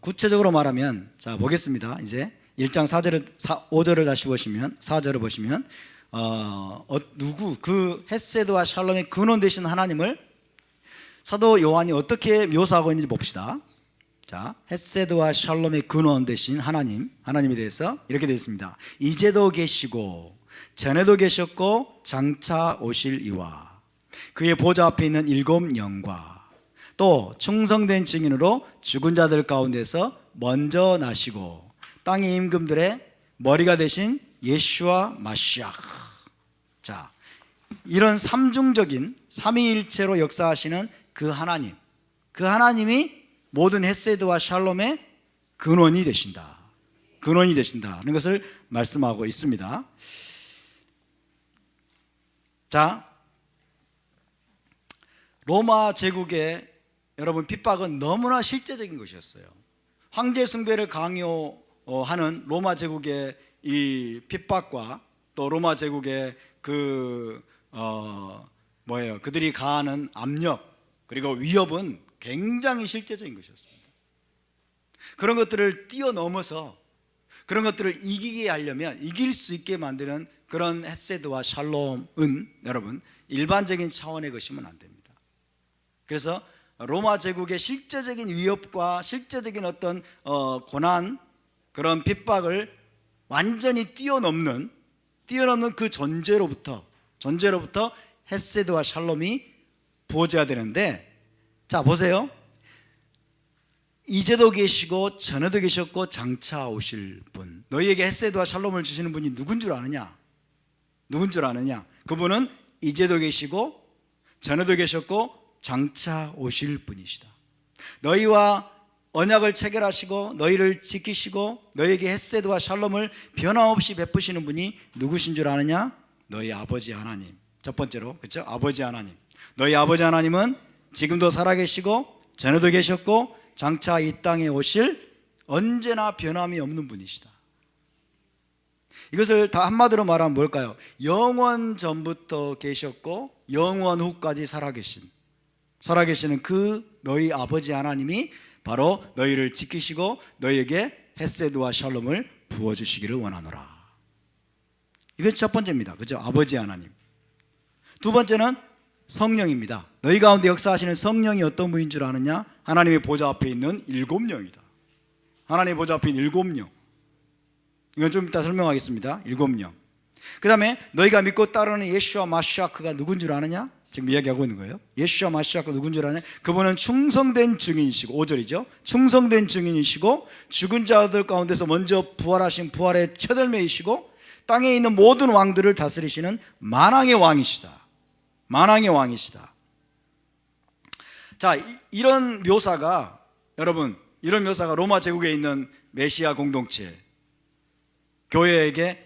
구체적으로 말하면 자 보겠습니다. 이제 1장 5절을 다시 보시면 4절을 보시면 누구 그 헤세드와 샬롬의 근원 되신 하나님을 사도 요한이 어떻게 묘사하고 있는지 봅시다. 자, 헤세드와 샬롬의 근원 되신 하나님에 대해서 이렇게 되어 있습니다. 이제도 계시고 전에도 계셨고 장차 오실 이와 그의 보좌 앞에 있는 7 영과 또 충성된 증인으로 죽은 자들 가운데서 먼저 나시고 땅의 임금들의 머리가 되신 예수와 마시아. 자, 이런 삼중적인 삼위일체로 역사하시는 그 하나님이 모든 헤세드와 샬롬의 근원이 되신다는 것을 말씀하고 있습니다. 자, 로마 제국의 여러분 핍박은 너무나 실제적인 것이었어요. 황제 숭배를 강요하는 로마 제국의 이 핍박과 또 로마 제국의 그들이 가하는 압력 그리고 위협은 굉장히 실제적인 것이었습니다. 그런 것들을 뛰어넘어서 그런 것들을 이기게 하려면 이길 수 있게 만드는 그런 헤세드와 샬롬은 여러분 일반적인 차원의 것이면 안 됩니다. 그래서 로마 제국의 실제적인 위협과 실제적인 어떤 고난 그런 핍박을 완전히 뛰어넘는 그 존재로부터 헤세드와 샬롬이 부어져야 되는데 자 보세요. 이제도 계시고 전에도 계셨고 장차 오실 분 너희에게 헤세드와 샬롬을 주시는 분이 누군 줄 아느냐? 그분은 이제도 계시고 전에도 계셨고 장차 오실 분이시다. 너희와 언약을 체결하시고 너희를 지키시고 너희에게 헤세드와 샬롬을 변함없이 베푸시는 분이 누구신 줄 아느냐? 너희 아버지 하나님. 첫 번째로 그렇죠? 아버지 하나님. 너희 아버지 하나님은 지금도 살아계시고 전에도 계셨고 장차 이 땅에 오실 언제나 변함이 없는 분이시다. 이것을 다 한마디로 말하면 뭘까요? 영원 전부터 계셨고 영원 후까지 살아계시는 그 너희 아버지 하나님이 바로 너희를 지키시고 너희에게 헤세드와 샬롬을 부어주시기를 원하노라. 이것이 첫 번째입니다. 그죠? 아버지 하나님. 두 번째는 성령입니다. 너희 가운데 역사하시는 성령이 어떤 분인 줄 아느냐? 하나님의 보좌 앞에 있는 7명이다. 하나님의 보좌 앞에 있는 7명. 이건 좀 이따 설명하겠습니다. 7명. 그 다음에 너희가 믿고 따르는 예수와 마시아크가 누군 줄 아느냐? 지금 이야기하고 있는 거예요. 예수와 마시아크가 누군 줄 아느냐? 그분은 충성된 증인이시고 5절이죠. 충성된 증인이시고 죽은 자들 가운데서 먼저 부활하신 부활의 첫 열매이시고 땅에 있는 모든 왕들을 다스리시는 만왕의 왕이시다. 자, 이런 묘사가 여러분 로마 제국에 있는 메시아 공동체 교회에게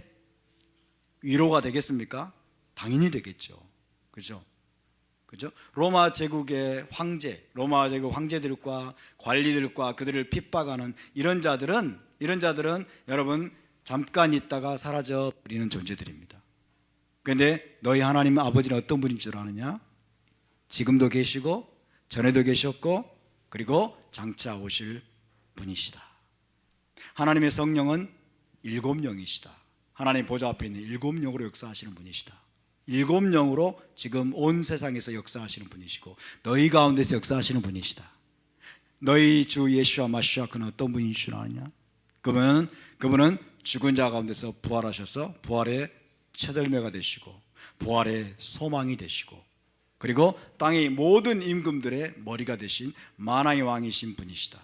위로가 되겠습니까? 당연히 되겠죠. 그죠? 로마 제국의 로마 제국 황제들과 관리들과 그들을 핍박하는 이런 자들은 여러분 잠깐 있다가 사라져 버리는 존재들입니다. 그런데 너희 하나님 아버지는 어떤 분인 줄 아느냐? 지금도 계시고 전에도 계셨고 그리고 장차 오실 분이시다. 하나님의 성령은 일곱 영이시다. 하나님 보좌 앞에 있는 일곱 영으로 역사하시는 분이시다. 일곱 영으로 지금 온 세상에서 역사하시는 분이시고 너희 가운데서 역사하시는 분이시다. 너희 주 예수와 마시아 그는 어떤 분인 줄 아느냐? 그분은 죽은 자 가운데서 부활하셔서 부활의 채들매가 되시고 부활의 소망이 되시고 그리고 땅의 모든 임금들의 머리가 되신 만왕의 왕이신 분이시다.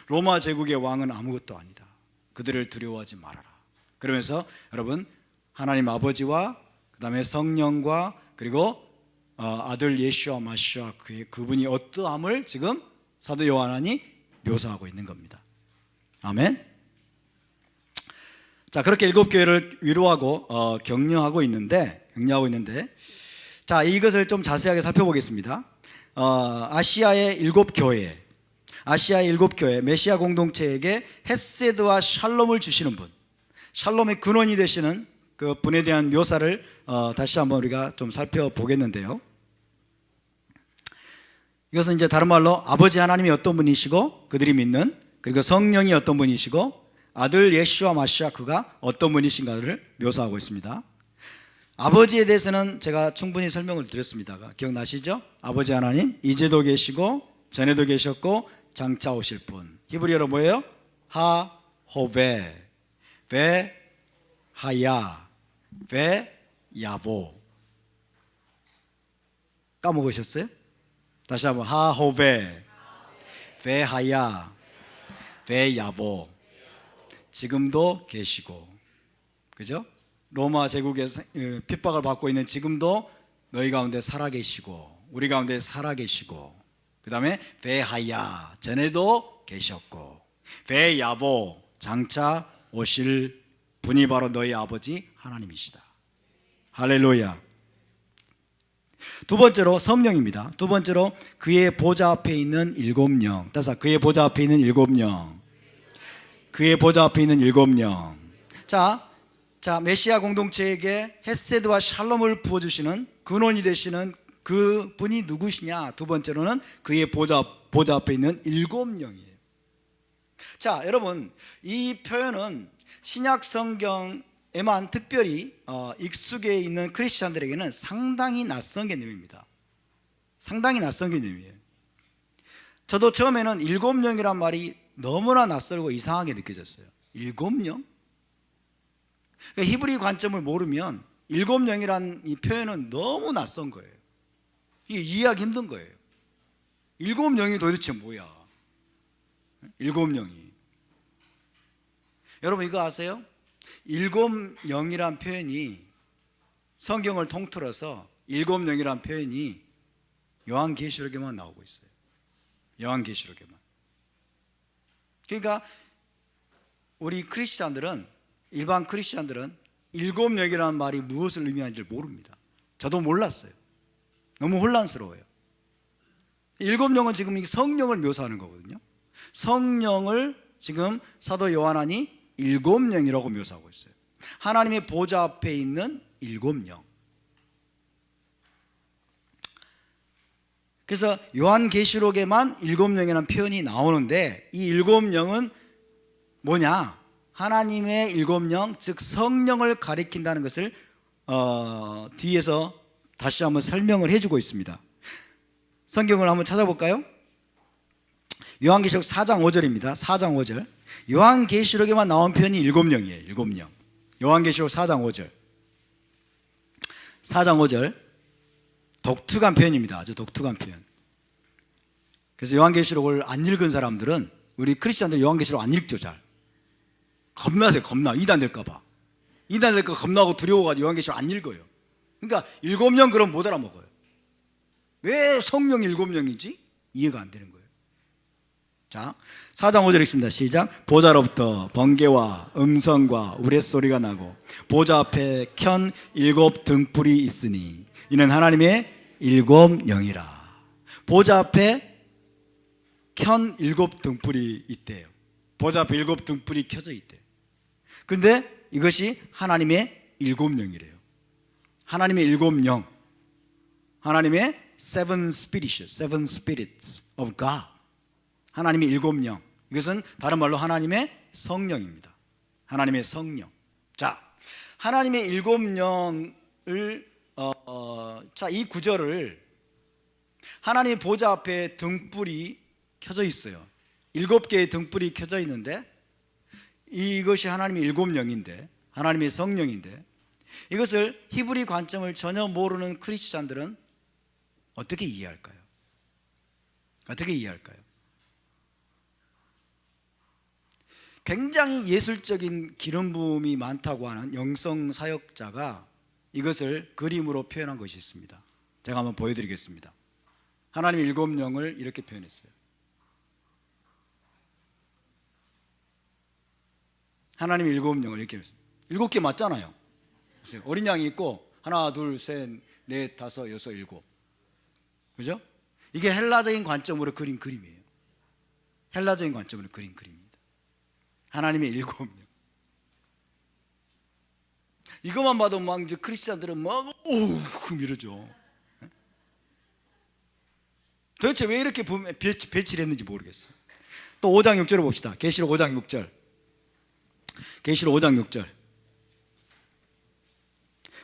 로마 제국의 왕은 아무것도 아니다. 그들을 두려워하지 말아라. 그러면서 여러분 하나님 아버지와 그 다음에 성령과 그리고 아들 예수와 마시아 그분이 어떠함을 지금 사도 요한이 묘사하고 있는 겁니다. 아멘. 자, 그렇게 일곱 교회를 위로하고 격려하고 있는데 자, 이것을 좀 자세하게 살펴보겠습니다. 아시아의 일곱 교회 메시아 공동체에게 헤세드와 샬롬을 주시는 분, 샬롬의 근원이 되시는 그 분에 대한 묘사를 다시 한번 우리가 좀 살펴보겠는데요. 이것은 이제 다른 말로 아버지 하나님이 어떤 분이시고 그들이 믿는, 그리고 성령이 어떤 분이시고 아들 예수와 마시아 그가 어떤 분이신가를 묘사하고 있습니다. 아버지에 대해서는 제가 충분히 설명을 드렸습니다. 기억나시죠? 아버지 하나님 이제도 계시고 전에도 계셨고 장차 오실 분. 히브리어로 뭐예요? 하호베, 베 하야, 베 야보. 까먹으셨어요? 다시 한번 하호베, 베 하야, 베 야보. 지금도 계시고, 그죠? 로마 제국에서 핍박을 받고 있는 지금도 너희 가운데 살아계시고 우리 가운데 살아계시고, 그 다음에 베하야 전에도 계셨고 베야보 장차 오실 분이 바로 너희 아버지 하나님이시다. 할렐루야. 두 번째로 성령입니다. 두 번째로 그의 보좌 앞에 있는 일곱 영. 따라서 그의 보좌 앞에 있는 일곱 영. 그의 보좌 앞에 있는 일곱 영. 자, 메시아 공동체에게 헤세드와 샬롬을 부어주시는 근원이 되시는 그 분이 누구시냐? 두 번째로는 그의 보좌 앞에 있는 일곱 영이에요. 자, 여러분, 이 표현은 신약 성경에만 특별히 익숙해 있는 크리스찬들에게는 상당히 낯선 개념입니다. 상당히 낯선 개념이에요. 저도 처음에는 일곱 영이란 말이 너무나 낯설고 이상하게 느껴졌어요. 일곱 영? 그러니까 히브리 관점을 모르면 일곱 영이란 이 표현은 너무 낯선 거예요. 이게 이해하기 힘든 거예요. 일곱 영이 도대체 뭐야? 일곱 영이. 여러분 이거 아세요? 일곱 영이란 표현이 성경을 통틀어서 일곱 영이란 표현이 요한계시록에만 나오고 있어요. 요한계시록에만. 그러니까 우리 크리스찬들은, 일반 크리스찬들은 일곱 영이라는 말이 무엇을 의미하는지 모릅니다. 저도 몰랐어요. 너무 혼란스러워요. 일곱 영은 지금 성령을 묘사하는 거거든요. 성령을 지금 사도 요한이 일곱 영이라고 묘사하고 있어요. 하나님의 보좌 앞에 있는 일곱 영. 그래서 요한계시록에만 일곱 영이라는 표현이 나오는데 이 일곱 영은 뭐냐? 하나님의 일곱 영, 즉 성령을 가리킨다는 것을 뒤에서 다시 한번 설명을 해주고 있습니다. 성경을 한번 찾아볼까요? 요한계시록 4장 5절입니다. 4장 5절. 요한계시록에만 나온 표현이 일곱 영이에요. 일곱 영. 요한계시록 4장 5절. 4장 5절. 독특한 표현입니다. 아주 독특한 표현. 그래서 요한계시록을 안 읽은 사람들은, 우리 크리스찬들 요한계시록 안 읽죠. 잘 겁나세요. 겁나. 이단 될까봐. 이단 될까 겁나고 두려워가지고 요한계시록 안 읽어요. 그러니까 일곱 영 그럼 못 알아먹어요. 왜 성령 일곱 영이지? 이해가 안 되는 거예요. 자, 4장 5절 읽습니다. 시작. 보좌로부터 번개와 음성과 우레소리가 나고 보좌 앞에 켠 일곱 등불이 있으니 이는 하나님의 일곱 영이라. 보좌 앞에 켠 일곱 등불이 있대요. 보좌 앞에 일곱 등불이 켜져 있대요. 근데 이것이 하나님의 일곱 영이래요. 하나님의 일곱 영, 하나님의 seven spirits of God. 하나님의 일곱 영. 이것은 다른 말로 하나님의 성령입니다. 하나님의 성령. 자, 하나님의 일곱 영을 자, 이 구절을 하나님의 보좌 앞에 등불이 켜져 있어요. 7개의 등불이 켜져 있는데 이것이 하나님의 일곱 영인데, 하나님의 성령인데, 이것을 히브리 관점을 전혀 모르는 크리스찬들은 어떻게 이해할까요? 어떻게 이해할까요? 굉장히 예술적인 기름 부음이 많다고 하는 영성 사역자가 이것을 그림으로 표현한 것이 있습니다. 제가 한번 보여드리겠습니다. 하나님의 일곱 영을 이렇게 표현했어요. 하나님의 일곱 영을 이렇게 표현했어요. 7개 맞잖아요. 어린 양이 있고 하나, 둘, 셋, 넷, 다섯, 여섯, 일곱. 그죠? 이게 헬라적인 관점으로 그린 그림이에요. 헬라적인 관점으로 그린 그림입니다. 하나님의 일곱 영. 이것만 봐도 막 이제 크리스찬들은 막 오우 이러죠. 도대체 왜 이렇게 배치를 했는지 모르겠어요. 또 5장 6절을 봅시다. 계시록 5장 6절. 계시록 5장 6절.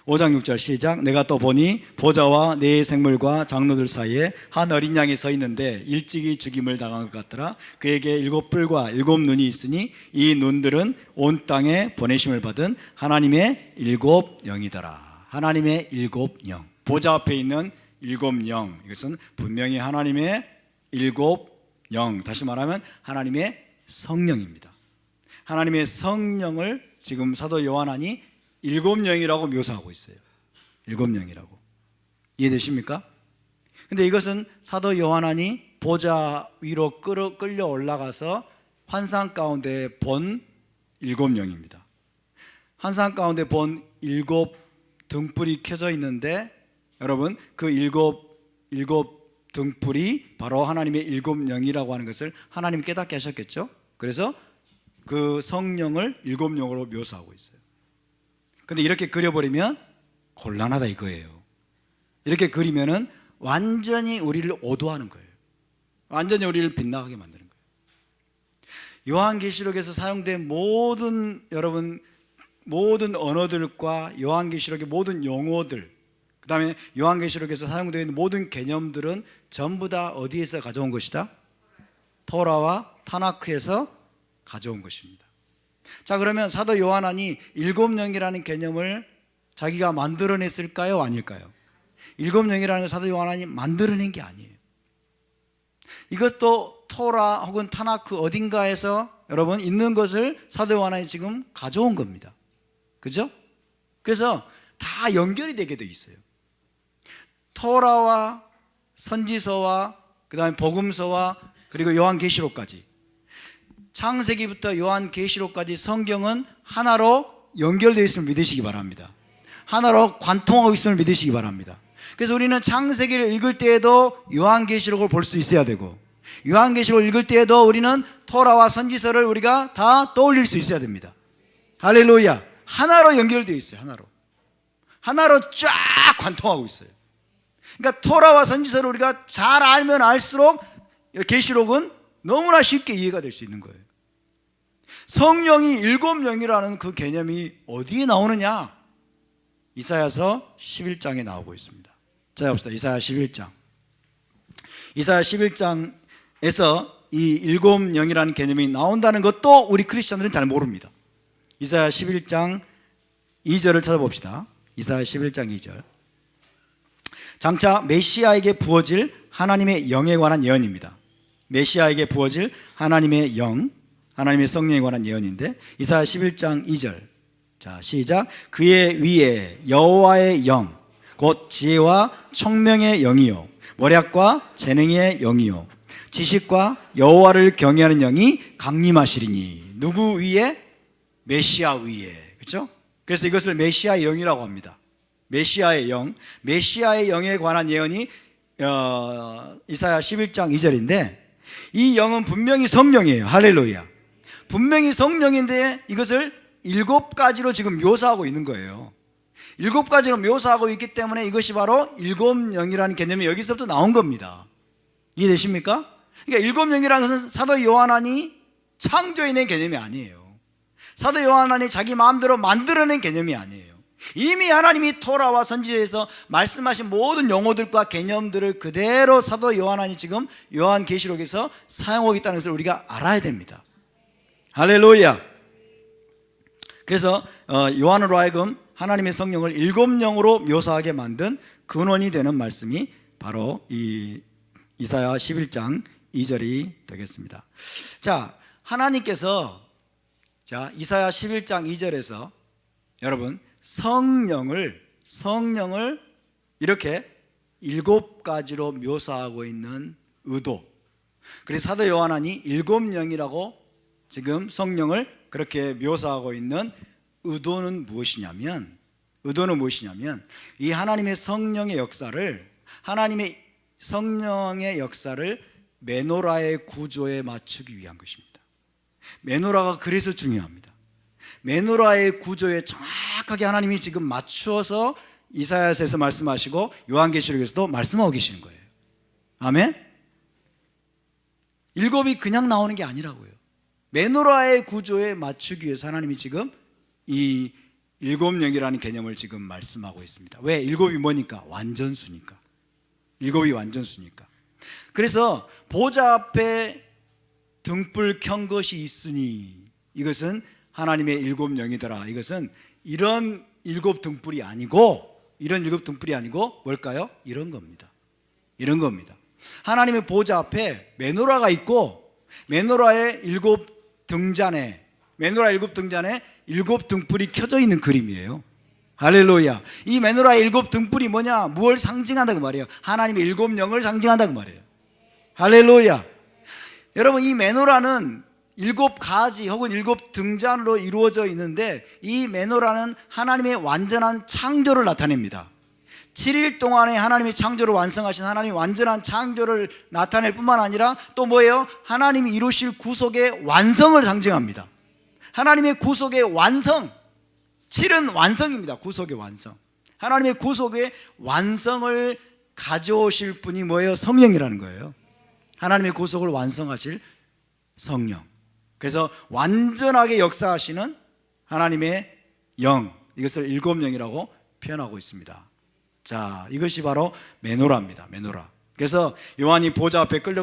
5장 6절 시작. 내가 또 보니 보좌와 네 생물과 장로들 사이에 한 어린 양이 서 있는데 일찍이 죽임을 당한 것 같더라. 그에게 7뿔과 7눈이 있으니 이 눈들은 온 땅에 보내심을 받은 하나님의 일곱 영이더라. 하나님의 일곱 영. 보좌 앞에 있는 일곱 영. 이것은 분명히 하나님의 일곱 영. 다시 말하면 하나님의 성령입니다. 하나님의 성령을 지금 사도 요한이 일곱 영이라고 묘사하고 있어요. 일곱 영이라고. 이해되십니까? 근데 이것은 사도 요한이 보좌 위로 끌려 올라가서 환상 가운데 본 일곱 영입니다. 환상 가운데 본 일곱 등불이 켜져 있는데 여러분 그 일곱 등불이 바로 하나님의 일곱 영이라고 하는 것을 하나님 깨닫게 하셨겠죠? 그래서 그 성령을 일곱 영으로 묘사하고 있어요. 근데 이렇게 그려버리면 곤란하다 이거예요. 이렇게 그리면은 완전히 우리를 오도하는 거예요. 완전히 우리를 빗나가게 만드는 거예요. 요한계시록에서 사용된 모든 언어들과 요한계시록의 모든 용어들, 그 다음에 요한계시록에서 사용되어 있는 모든 개념들은 전부 다 어디에서 가져온 것이다? 토라와 타나크에서 가져온 것입니다. 자, 그러면 사도 요한이 일곱 영이라는 개념을 자기가 만들어냈을까요? 아닐까요? 일곱 영이라는 걸 사도 요한이 만들어낸 게 아니에요. 이것도 토라 혹은 타나크 어딘가에서 여러분 있는 것을 사도 요한이 지금 가져온 겁니다. 그죠? 그래서 다 연결이 되게 돼 있어요. 토라와 선지서와 그 다음에 복음서와 그리고 요한계시록까지, 창세기부터 요한계시록까지 성경은 하나로 연결되어 있음을 믿으시기 바랍니다. 하나로 관통하고 있음을 믿으시기 바랍니다. 그래서 우리는 창세기를 읽을 때에도 요한계시록을 볼 수 있어야 되고, 요한계시록을 읽을 때에도 우리는 토라와 선지서를 우리가 다 떠올릴 수 있어야 됩니다. 할렐루야. 하나로 연결되어 있어요. 하나로 쫙 관통하고 있어요. 그러니까 토라와 선지서를 우리가 잘 알면 알수록 계시록은 너무나 쉽게 이해가 될 수 있는 거예요. 성령이 일곱 영이라는 그 개념이 어디에 나오느냐? 이사야서 11장에 나오고 있습니다. 자, 봅시다. 이사야 11장. 이사야 11장에서 이 일곱 영이라는 개념이 나온다는 것도 우리 크리스천들은 잘 모릅니다. 이사야 11장 2절을 찾아봅시다. 이사야 11장 2절. 장차 메시아에게 부어질 하나님의 영에 관한 예언입니다. 메시아에게 부어질 하나님의 영, 하나님의 성령에 관한 예언인데, 이사야 11장 2절. 자, 시작. 그의 위에 여호와의 영, 곧 지혜와 총명의 영이요 머략과 재능의 영이요 지식과 여호와를 경외하는 영이 강림하시리니. 누구 위에? 메시아 위에. 그렇죠? 그래서 이것을 메시아의 영이라고 합니다. 메시아의 영, 메시아의 영에 관한 예언이 이사야 11장 2절인데, 이 영은 분명히 성령이에요. 할렐루야. 분명히 성령인데 이것을 7가지로 지금 묘사하고 있는 거예요. 일곱 가지로 묘사하고 있기 때문에 이것이 바로 일곱 영이라는 개념이 여기서부터 나온 겁니다. 이해되십니까? 그러니까 일곱 영이라는 것은 사도 요한이 창조해낸 개념이 아니에요. 사도 요한이 자기 마음대로 만들어낸 개념이 아니에요. 이미 하나님이 토라와 선지서에서 말씀하신 모든 용어들과 개념들을 그대로 사도 요한이 지금 요한계시록에서 사용하고 있다는 것을 우리가 알아야 됩니다. 할렐루야. 그래서 요한으로 하여금 하나님의 성령을 일곱 영으로 묘사하게 만든 근원이 되는 말씀이 바로 이 이사야 11장 2절이 되겠습니다. 자, 하나님께서 이사야 11장 2절에서 여러분 성령을 이렇게 일곱 가지로 묘사하고 있는 의도, 그래서 사도 요한이 일곱 영이라고 지금 성령을 그렇게 묘사하고 있는 의도는 무엇이냐면 이 하나님의 성령의 역사를, 하나님의 성령의 역사를 메노라의 구조에 맞추기 위한 것입니다. 메노라가 그래서 중요합니다. 메노라의 구조에 정확하게 하나님이 지금 맞추어서 이사야서에서 말씀하시고 요한계시록에서도 말씀하고 계시는 거예요. 아멘? 일곱이 그냥 나오는 게 아니라고요. 메노라의 구조에 맞추기 위해서 하나님이 지금 이 일곱 영이라는 개념을 지금 말씀하고 있습니다. 왜? 일곱이 뭐니까? 완전수니까. 일곱이 완전수니까. 그래서 보좌 앞에 등불 켠 것이 있으니 이것은 하나님의 일곱 영이더라. 이것은 이런 일곱 등불이 아니고 뭘까요? 이런 겁니다. 하나님의 보좌 앞에 메노라가 있고 메노라의 일곱 등잔에 일곱 등불이 켜져 있는 그림이에요. 할렐루야. 이 메노라의 일곱 등불이 뭐냐? 무엇을 상징한다고 말이에요? 하나님의 일곱 영을 상징한다고 말이에요. 할렐루야. 여러분, 이 메노라는 일곱 가지 혹은 일곱 등잔으로 이루어져 있는데 이 메노라는 하나님의 완전한 창조를 나타냅니다. 7일 동안에 하나님이 창조를 완성하신 하나님의 완전한 창조를 나타낼 뿐만 아니라 또 뭐예요? 하나님이 이루실 구속의 완성을 상징합니다. 하나님의 구속의 완성, 7은 완성입니다. 구속의 완성. 하나님의 구속의 완성을 가져오실 분이 뭐예요? 성령이라는 거예요. 하나님의 구속을 완성하실 성령. 그래서 완전하게 역사하시는 하나님의 영, 이것을 일곱 영이라고 표현하고 있습니다. 자, 이것이 바로 메노라입니다. 메노라. 그래서 요한이 보좌 앞에 끌려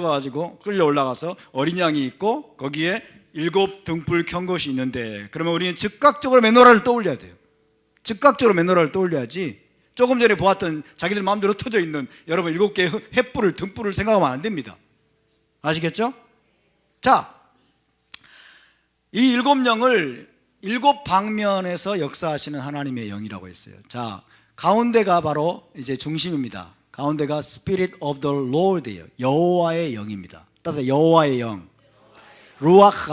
올라가서 어린 양이 있고 거기에 일곱 등불 켠 것이 있는데, 그러면 우리는 즉각적으로 메노라를 떠올려야 돼요. 즉각적으로 메노라를 떠올려야지 조금 전에 보았던 자기들 마음대로 터져 있는 여러분 일곱 개의 횃불을, 등불을 생각하면 안 됩니다. 아시겠죠? 자, 이 일곱 영을 일곱 방면에서 역사하시는 하나님의 영이라고 했어요. 자, 가운데가 바로 이제 중심입니다. 가운데가 Spirit of the Lord예요. 여호와의 영입니다. 따라서 여호와의 영, 루아흐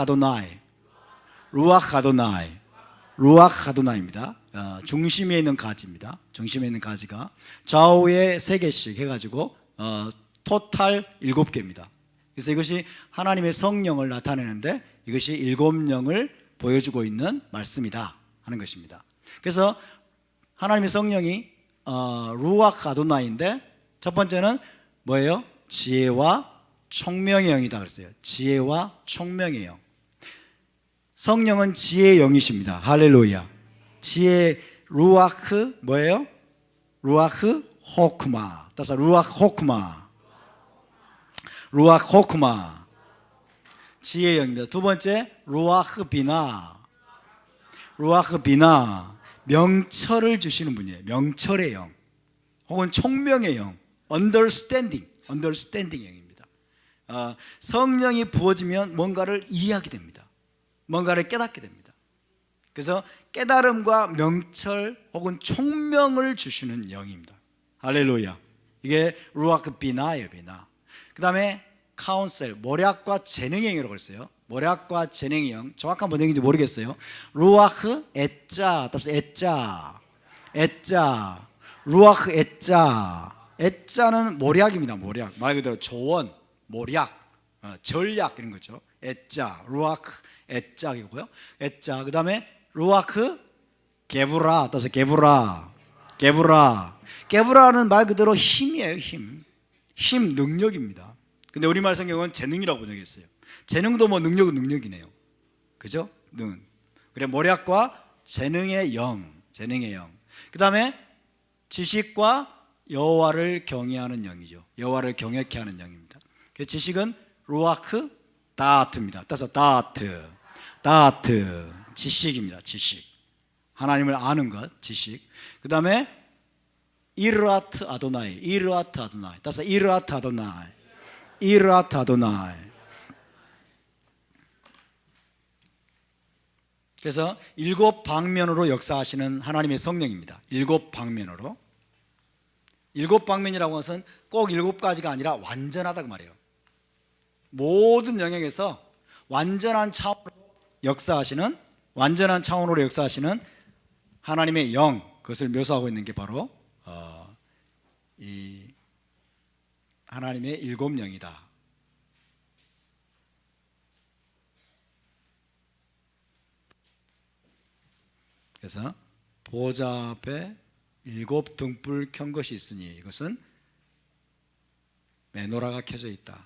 아도나이입니다. 중심에 있는 가지입니다. 중심에 있는 가지가 좌우에 3개씩 해가지고 토탈 7개입니다. 그래서 이것이 하나님의 성령을 나타내는데 이것이 일곱 영을 보여주고 있는 말씀이다 하는 것입니다. 그래서 하나님의 성령이 루아흐 아도나이인데 첫 번째는 뭐예요? 지혜와 총명의 영이다 그랬어요. 지혜와 총명의 영. 성령은 지혜의 영이십니다. 할렐루야. 지혜, 루아흐 뭐예요? 루아흐 호크마. 따라서 루아흐 호크마. 지혜의 영입니다. 두 번째 루아흐 비나. 명철을 주시는 분이에요. 명철의 영 혹은 총명의 영, understanding 영입니다. 성령이 부어지면 뭔가를 이해하게 됩니다. 뭔가를 깨닫게 됩니다. 그래서 깨달음과 명철 혹은 총명을 주시는 영입니다. 할렐루야. 이게 루아크 비나예요. 비나. 그 다음에 카운셀, 모략과 재능의 영이라고 했어요. 모략과 재능의 영, 정확한 번역인지 모르겠어요. 루아흐 에짜, 따라서 에짜, 루아흐 에짜는 모략입니다. 모략, 말 그대로 조언, 모략, 전략 이런 거죠. 에짜, 루아흐 에짜이고요. 에짜, 그 다음에 루아흐 게브라, 따라서 게브라, 게브라. 게브라는 말 그대로 힘이에요. 힘, 능력입니다. 근데 우리말 성경은 재능이라고 번역했어요. 재능도 뭐 능력은 능력이네요. 그죠? 능. 그래, 모략과 재능의 영. 그 다음에 지식과 여호와를 경외하는 영이죠. 여호와를 경외케 하는 영입니다. 그 지식은 루아크 다트입니다. 따라서 다트 지식입니다. 지식, 하나님을 아는 것, 지식. 그 다음에 이르아트 아도나이. 따라서 이르아트 아도나이. 그래서 7방면으로 역사하시는 하나님의 성령입니다. 7방면으로. 7방면이라고 하는 것은 꼭 7가지가 아니라 완전하다고 말해요. 모든 영역에서 완전한 차원으로 역사하시는 하나님의 영, 그것을 묘사하고 있는 게 바로 이 하나님의 7영이다. 그래서 보좌 앞에 7 등불 켠 것이 있으니 이것은 메노라가 켜져 있다.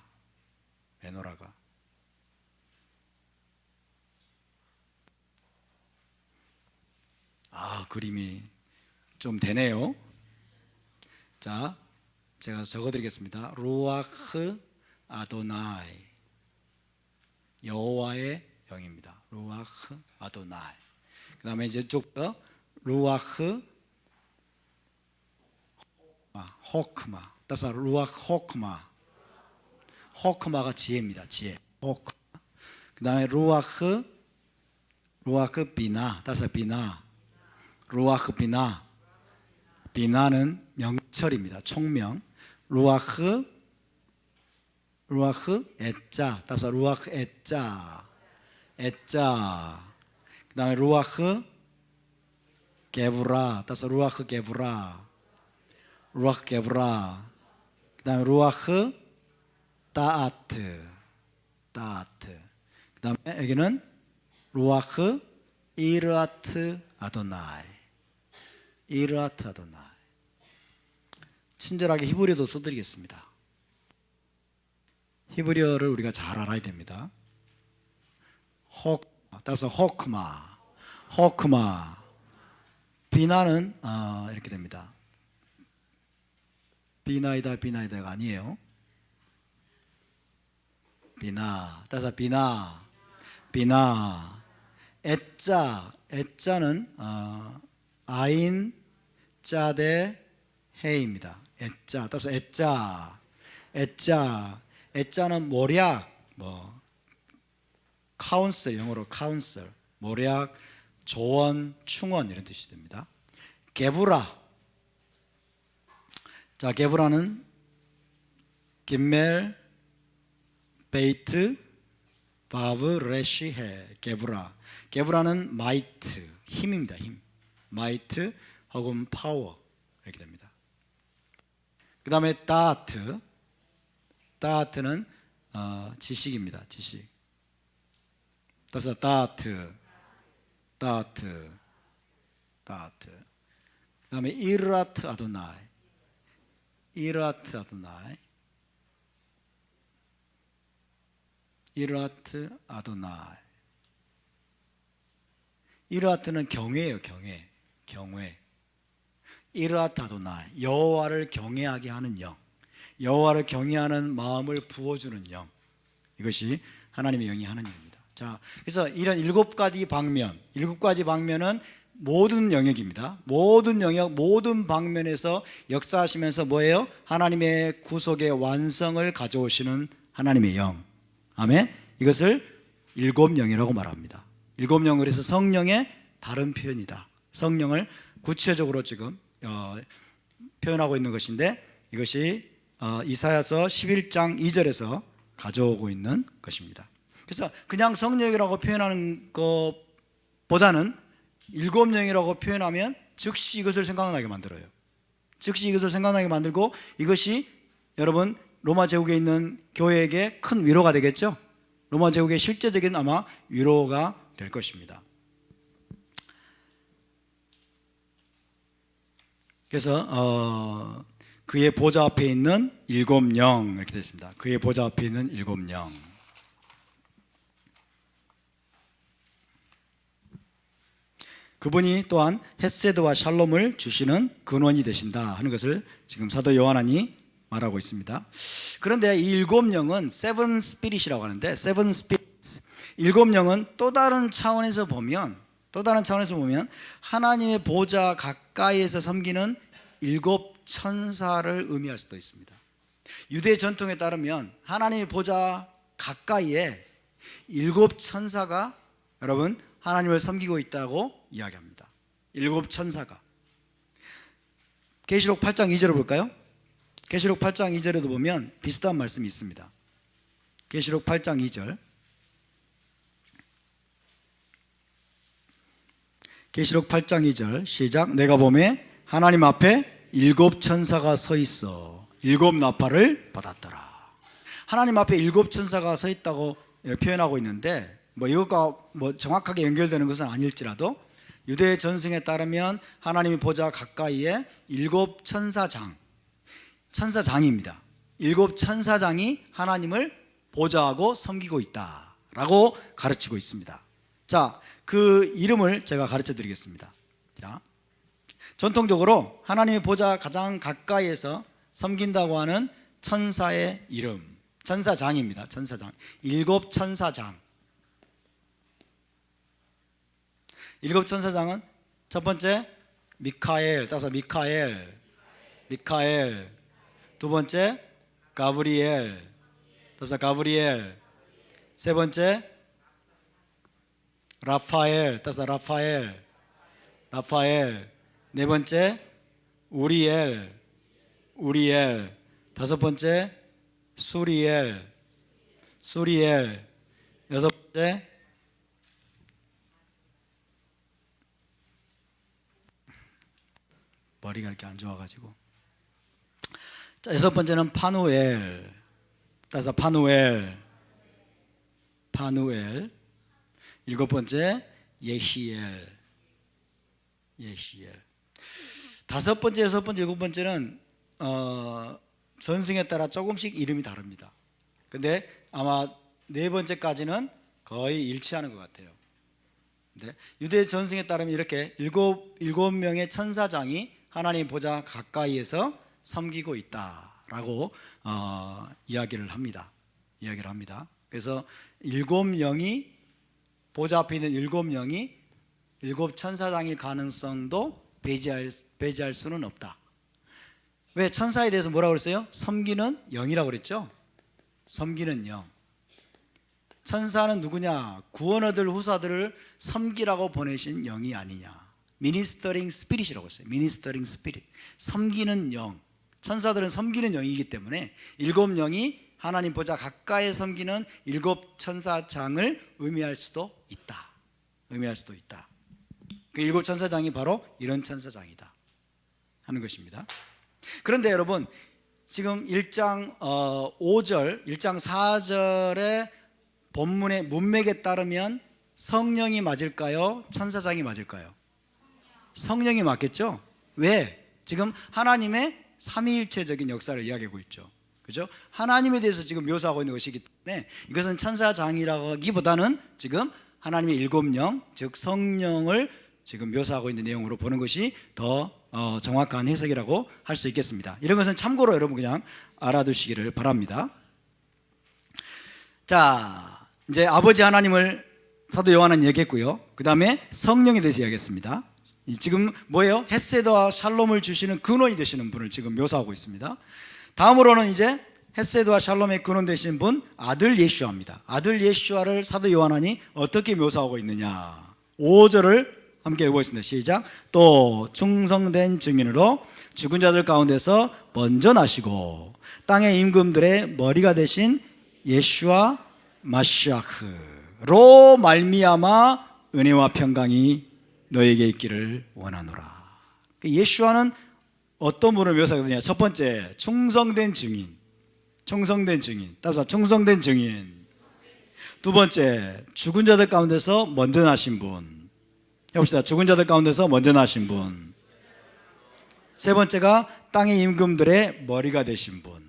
메노라가. 그림이 좀 되네요. 자, 제가 적어드리겠습니다. 루아흐 아도나이. 여호와의 영입니다. 루아흐 아도나이. 그 다음에 이제 쭉 더 루아흐 호크마. 따라서 루아흐 호크마가 지혜입니다. 지혜. 호크마. 그 다음에 루아흐 비나. 따라서 비나. 루아흐 비나. 비나는 명철입니다. 총명. 루아흐 에짜. 따라서 루아흐 에짜. 그 다음에 루아흐 게브라. 따라서 루아흐 게브라. 그 다음에 루아흐 따아트. 그 다음에 여기는 루아흐 이르아트 아도나이. 친절하게 히브리어도 써드리겠습니다. 히브리어를 우리가 잘 알아야 됩니다. 따라서 호크마. 비나는 이렇게 됩니다. 비나이다가 아니에요. 비나. 따라서 비나. 에짜는 아인 짜대 해입니다. 에짜. 따라서 에짜는 모략, 카운슬, 영어로 카운슬, 모략, 조언, 충언 이런 뜻이 됩니다. 게브라. 자, 게브라는 김멜 베이트 바브 레시해. 게브라는 마이트, 힘입니다. 힘. 마이트 혹은 파워 이렇게 됩니다. 그 다음에 따트는 지식입니다. 지식. 따라서 따트. 그 다음에 이르아트 아도나이. 이르아트는 경외예요. 경외. 이르아트 아도나이. 여호와를 경외하게 하는 영. 여호와를 경외하는 마음을 부어주는 영. 이것이 하나님의 영이 하는 일입니다. 자, 그래서 이런 7가지 방면은 모든 영역입니다. 모든 영역, 모든 방면에서 역사하시면서 뭐예요? 하나님의 구속의 완성을 가져오시는 하나님의 영. 아멘. 이것을 7영이라고 말합니다. 7영을 해서 성령의 다른 표현이다. 성령을 구체적으로 지금 표현하고 있는 것인데 이것이 이사야서 11장 2절에서 가져오고 있는 것입니다. 그래서 그냥 성령이라고 표현하는 것보다는 7영이라고 표현하면 즉시 이것을 생각나게 만들어요. 즉시 이것을 생각나게 만들고 이것이 여러분 로마 제국에 있는 교회에게 큰 위로가 되겠죠. 로마 제국의 실제적인 아마 위로가 될 것입니다. 그래서 그의 보좌 앞에 있는 일곱 영 이렇게 되어 있습니다. 그의 보좌 앞에 있는 일곱 영. 그분이 또한 헤세드와 샬롬을 주시는 근원이 되신다 하는 것을 지금 사도 요한이 말하고 있습니다. 그런데 이 일곱 영은 세븐 스피릿이라고 하는데, 세븐 스피릿, 일곱 영은 또 다른 차원에서 보면 하나님의 보좌 가까이에서 섬기는 일곱 천사를 의미할 수도 있습니다. 유대 전통에 따르면 하나님의 보좌 가까이에 일곱 천사가 여러분 하나님을 섬기고 있다고 이야기합니다. 일곱 천사가. 계시록 8장 2절을 볼까요? 계시록 8장 2절에도 보면 비슷한 말씀이 있습니다. 계시록 8장 2절. 계시록 8장 2절 시작. 내가 보매 하나님 앞에 일곱 천사가 서 있어 일곱 나팔을 받았더라. 하나님 앞에 일곱 천사가 서 있다고 표현하고 있는데 이것과 정확하게 연결되는 것은 아닐지라도 유대 전승에 따르면 하나님의 보좌 가까이에 일곱 천사장입니다. 일곱 천사장이 하나님을 보좌하고 섬기고 있다라고 가르치고 있습니다. 자, 그 이름을 제가 가르쳐 드리겠습니다. 자, 전통적으로 하나님의 보좌 가장 가까이에서 섬긴다고 하는 천사의 이름, 천사장입니다. 천사장. 일곱 천사장. 일곱 천사장은 첫 번째 미카엘, 따라서 미카엘. 두 번째 가브리엘, 따라서 가브리엘. 세 번째 라파엘, 따라서 라파엘. 네 번째 우리엘. 다섯 번째 수리엘. 여섯 번째 머리가 이렇게 안 좋아가지고. 자, 여섯 번째는 파누엘. 따라서 파누엘. 일곱 번째 예히엘. 다섯 번째, 여섯 번째, 일곱 번째는 전승에 따라 조금씩 이름이 다릅니다. 근데 아마 네 번째까지는 거의 일치하는 것 같아요. 네, 유대 전승에 따르면 이렇게 일곱 명의 천사장이 하나님 보좌 가까이에서 섬기고 있다라고 이야기를 합니다. 그래서 일곱 영이 보좌 앞에 있는 일곱 영이 일곱 천사장일 가능성도 배제할 수는 없다. 왜? 천사에 대해서 뭐라고 그랬어요? 섬기는 영이라고 그랬죠. 섬기는 영. 천사는 누구냐? 구원 얻을 후사들을 섬기라고 보내신 영이 아니냐. 미니스터링 스피릿이라고 했어요. 미니스터링 스피릿. 섬기는 영. 천사들은 섬기는 영이기 때문에 일곱 영이 하나님 보좌 가까이 섬기는 일곱 천사장을 의미할 수도 있다. 그 일곱 천사장이 바로 이런 천사장이다 하는 것입니다. 그런데 여러분, 지금 1장 5절, 1장 4절의 본문의 문맥에 따르면 성령이 맞을까요? 천사장이 맞을까요? 성령이 맞겠죠? 왜? 지금 하나님의 삼위일체적인 역사를 이야기하고 있죠. 그죠? 하나님에 대해서 지금 묘사하고 있는 것이기 때문에 이것은 천사장이라고 하기보다는 지금 하나님의 일곱 영, 즉 성령을 지금 묘사하고 있는 내용으로 보는 것이 더 정확한 해석이라고 할 수 있겠습니다. 이런 것은 참고로 여러분 그냥 알아두시기를 바랍니다. 자, 이제 아버지 하나님을 사도 요한은 얘기했고요. 그 다음에 성령에 대해서 이야기했습니다. 지금 뭐예요? 헤세드와 샬롬을 주시는 근원이 되시는 분을 지금 묘사하고 있습니다. 다음으로는 이제 헤세드와 샬롬의 근원 되신 분 아들 예슈아입니다. 아들 예슈아를 사도 요한이 어떻게 묘사하고 있느냐. 5절을 함께 읽어보겠습니다. 시작. 또 충성된 증인으로 죽은 자들 가운데서 먼저 나시고 땅의 임금들의 머리가 되신 예슈아 마시아흐로 말미암아 은혜와 평강이 너에게 있기를 원하노라. 예슈아는 어떤 분을 묘사하거든요. 첫 번째, 충성된 증인. 따라서 충성된 증인. 두 번째, 죽은 자들 가운데서 먼저 나신 분. 해봅시다. 죽은 자들 가운데서 먼저 나신 분. 세 번째가 땅의 임금들의 머리가 되신 분.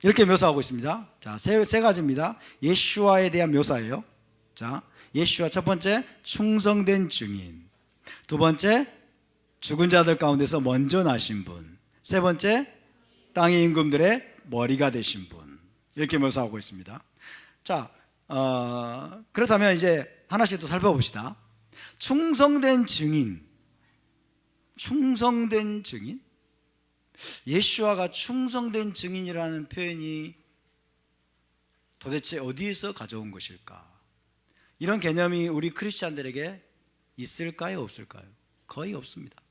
이렇게 묘사하고 있습니다. 자, 세 가지입니다. 예수와에 대한 묘사예요. 자, 예수와 첫 번째 충성된 증인, 두 번째 죽은 자들 가운데서 먼저 나신 분, 세 번째 땅의 임금들의 머리가 되신 분. 이렇게 묘사하고 있습니다. 자, 그렇다면 이제 하나씩 또 살펴봅시다. 충성된 증인. 충성된 증인? 예수와가 충성된 증인이라는 표현이 도대체 어디에서 가져온 것일까? 이런 개념이 우리 크리스찬들에게 있을까요? 없을까요? 거의 없습니다.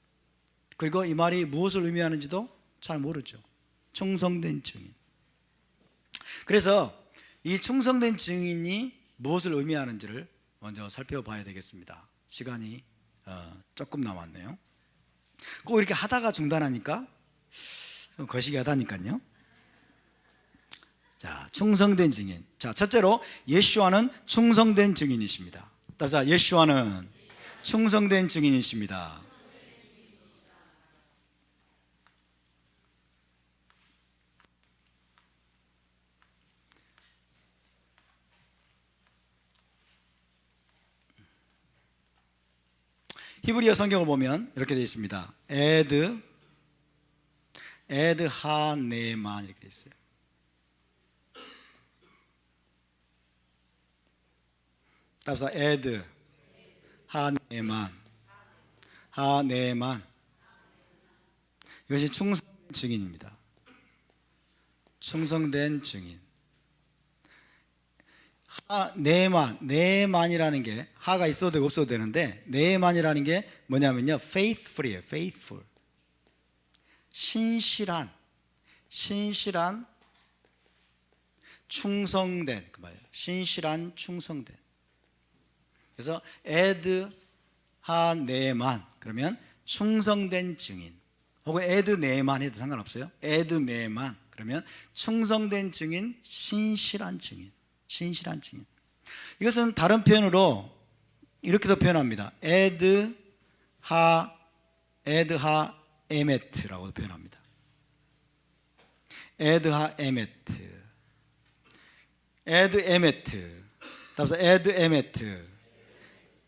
그리고 이 말이 무엇을 의미하는지도 잘 모르죠. 충성된 증인. 그래서 이 충성된 증인이 무엇을 의미하는지를 먼저 살펴봐야 되겠습니다. 시간이 조금 남았네요. 꼭 이렇게 하다가 중단하니까 좀 거시기 하다니까요. 자, 충성된 증인. 자, 첫째로 예수와는 충성된 증인이십니다. 따라서 예수와는 충성된 증인이십니다. 히브리어 성경을 보면 이렇게 되어 있습니다. 에드 하네만 이렇게 되어 있어요. 따라서 에드 하네만 이것이 충성된 증인입니다. 충성된 증인. 네만이라는 게 하가 있어도 되고 없어도 되는데 네만이라는 게 뭐냐면요, faithful이에요. faithful. 신실한 충성된 그 말이에요. 신실한 충성된. 그래서 에드 하네만 그러면 충성된 증인, 혹은 에드 네만 해도 상관없어요. 에드 네만 그러면 충성된 증인, 신실한 증인. 신실한 증인. 이것은 다른 표현으로 이렇게도 표현합니다. 에드 하 에메트라고 표현합니다. 에드 하 에메트. 에드 에메트. 따라서 에드 에메트.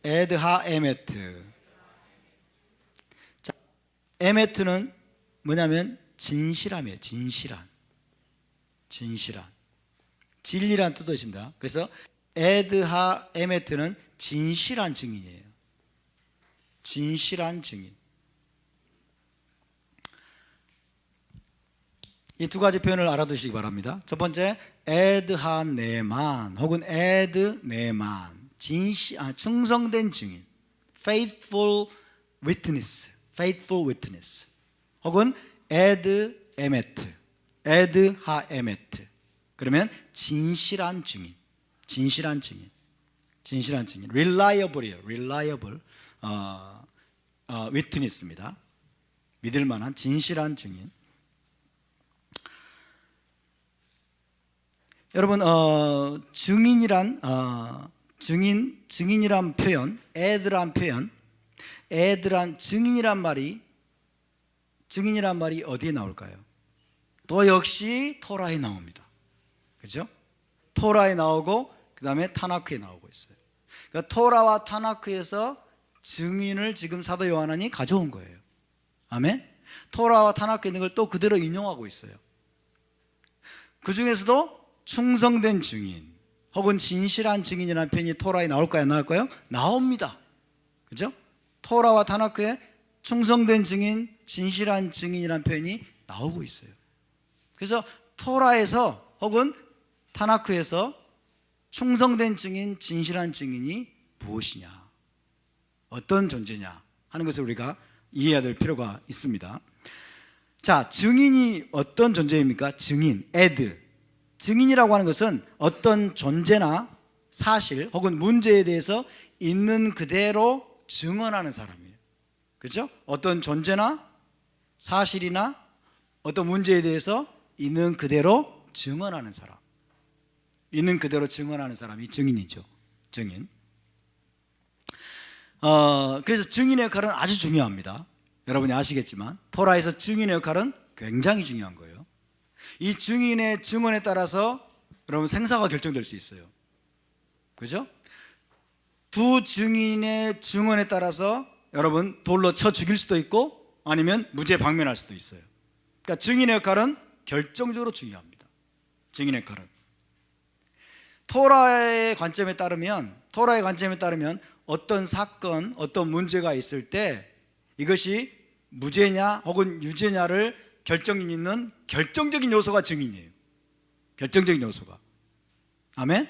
에드 하 에메트. 자, 에메트는 뭐냐면 진실함이에요. 진실한. 진리란 뜻입니다. 그래서 에드하 에메트는 진실한 증인이에요. 진실한 증인. 이 두 가지 표현을 알아두시기 바랍니다. 첫 번째 에드하 네만 혹은 에드 네만, 충성된 증인, faithful witness 혹은 에드 에메트, 에드하 에메트. 그러면 진실한 증인. reliable이에요. reliable witness입니다. 믿을 만한 진실한 증인. 여러분, 증인이란 표현, 에드란 표현, 증인이란 말이 어디에 나올까요? 또 역시 토라에 나옵니다. 그렇죠? 토라에 나오고 그 다음에 타나크에 나오고 있어요. 그러니까 토라와 타나크에서 증인을 지금 사도 요한이 가져온 거예요. 아멘. 토라와 타나크에 있는 걸 또 그대로 인용하고 있어요. 그 중에서도 충성된 증인 혹은 진실한 증인이라는 표현이 토라에 나올까요? 안 나올까요? 나옵니다. 그렇죠? 토라와 타나크에 충성된 증인, 진실한 증인이라는 표현이 나오고 있어요. 그래서 토라에서 혹은 타나크에서 충성된 증인, 진실한 증인이 무엇이냐, 어떤 존재냐 하는 것을 우리가 이해해야 될 필요가 있습니다. 자, 증인이 어떤 존재입니까? 증인, 에드. 증인이라고 하는 것은 어떤 존재나 사실 혹은 문제에 대해서 있는 그대로 증언하는 사람이에요. 그렇죠? 어떤 존재나 사실이나 어떤 문제에 대해서 있는 그대로 증언하는 사람. 있는 그대로 증언하는 사람이 증인이죠. 증인. 그래서 증인의 역할은 아주 중요합니다. 여러분이 아시겠지만 토라에서 증인의 역할은 굉장히 중요한 거예요. 이 증인의 증언에 따라서 여러분 생사가 결정될 수 있어요. 그죠? 두 증인의 증언에 따라서 여러분 돌로 쳐 죽일 수도 있고 아니면 무죄 방면할 수도 있어요. 그러니까 증인의 역할은 결정적으로 중요합니다. 증인의 역할은 토라의 관점에 따르면 어떤 사건, 어떤 문제가 있을 때 이것이 무죄냐 혹은 유죄냐를 결정짓는 결정적인 요소가 증인이에요. 결정적인 요소가. 아멘?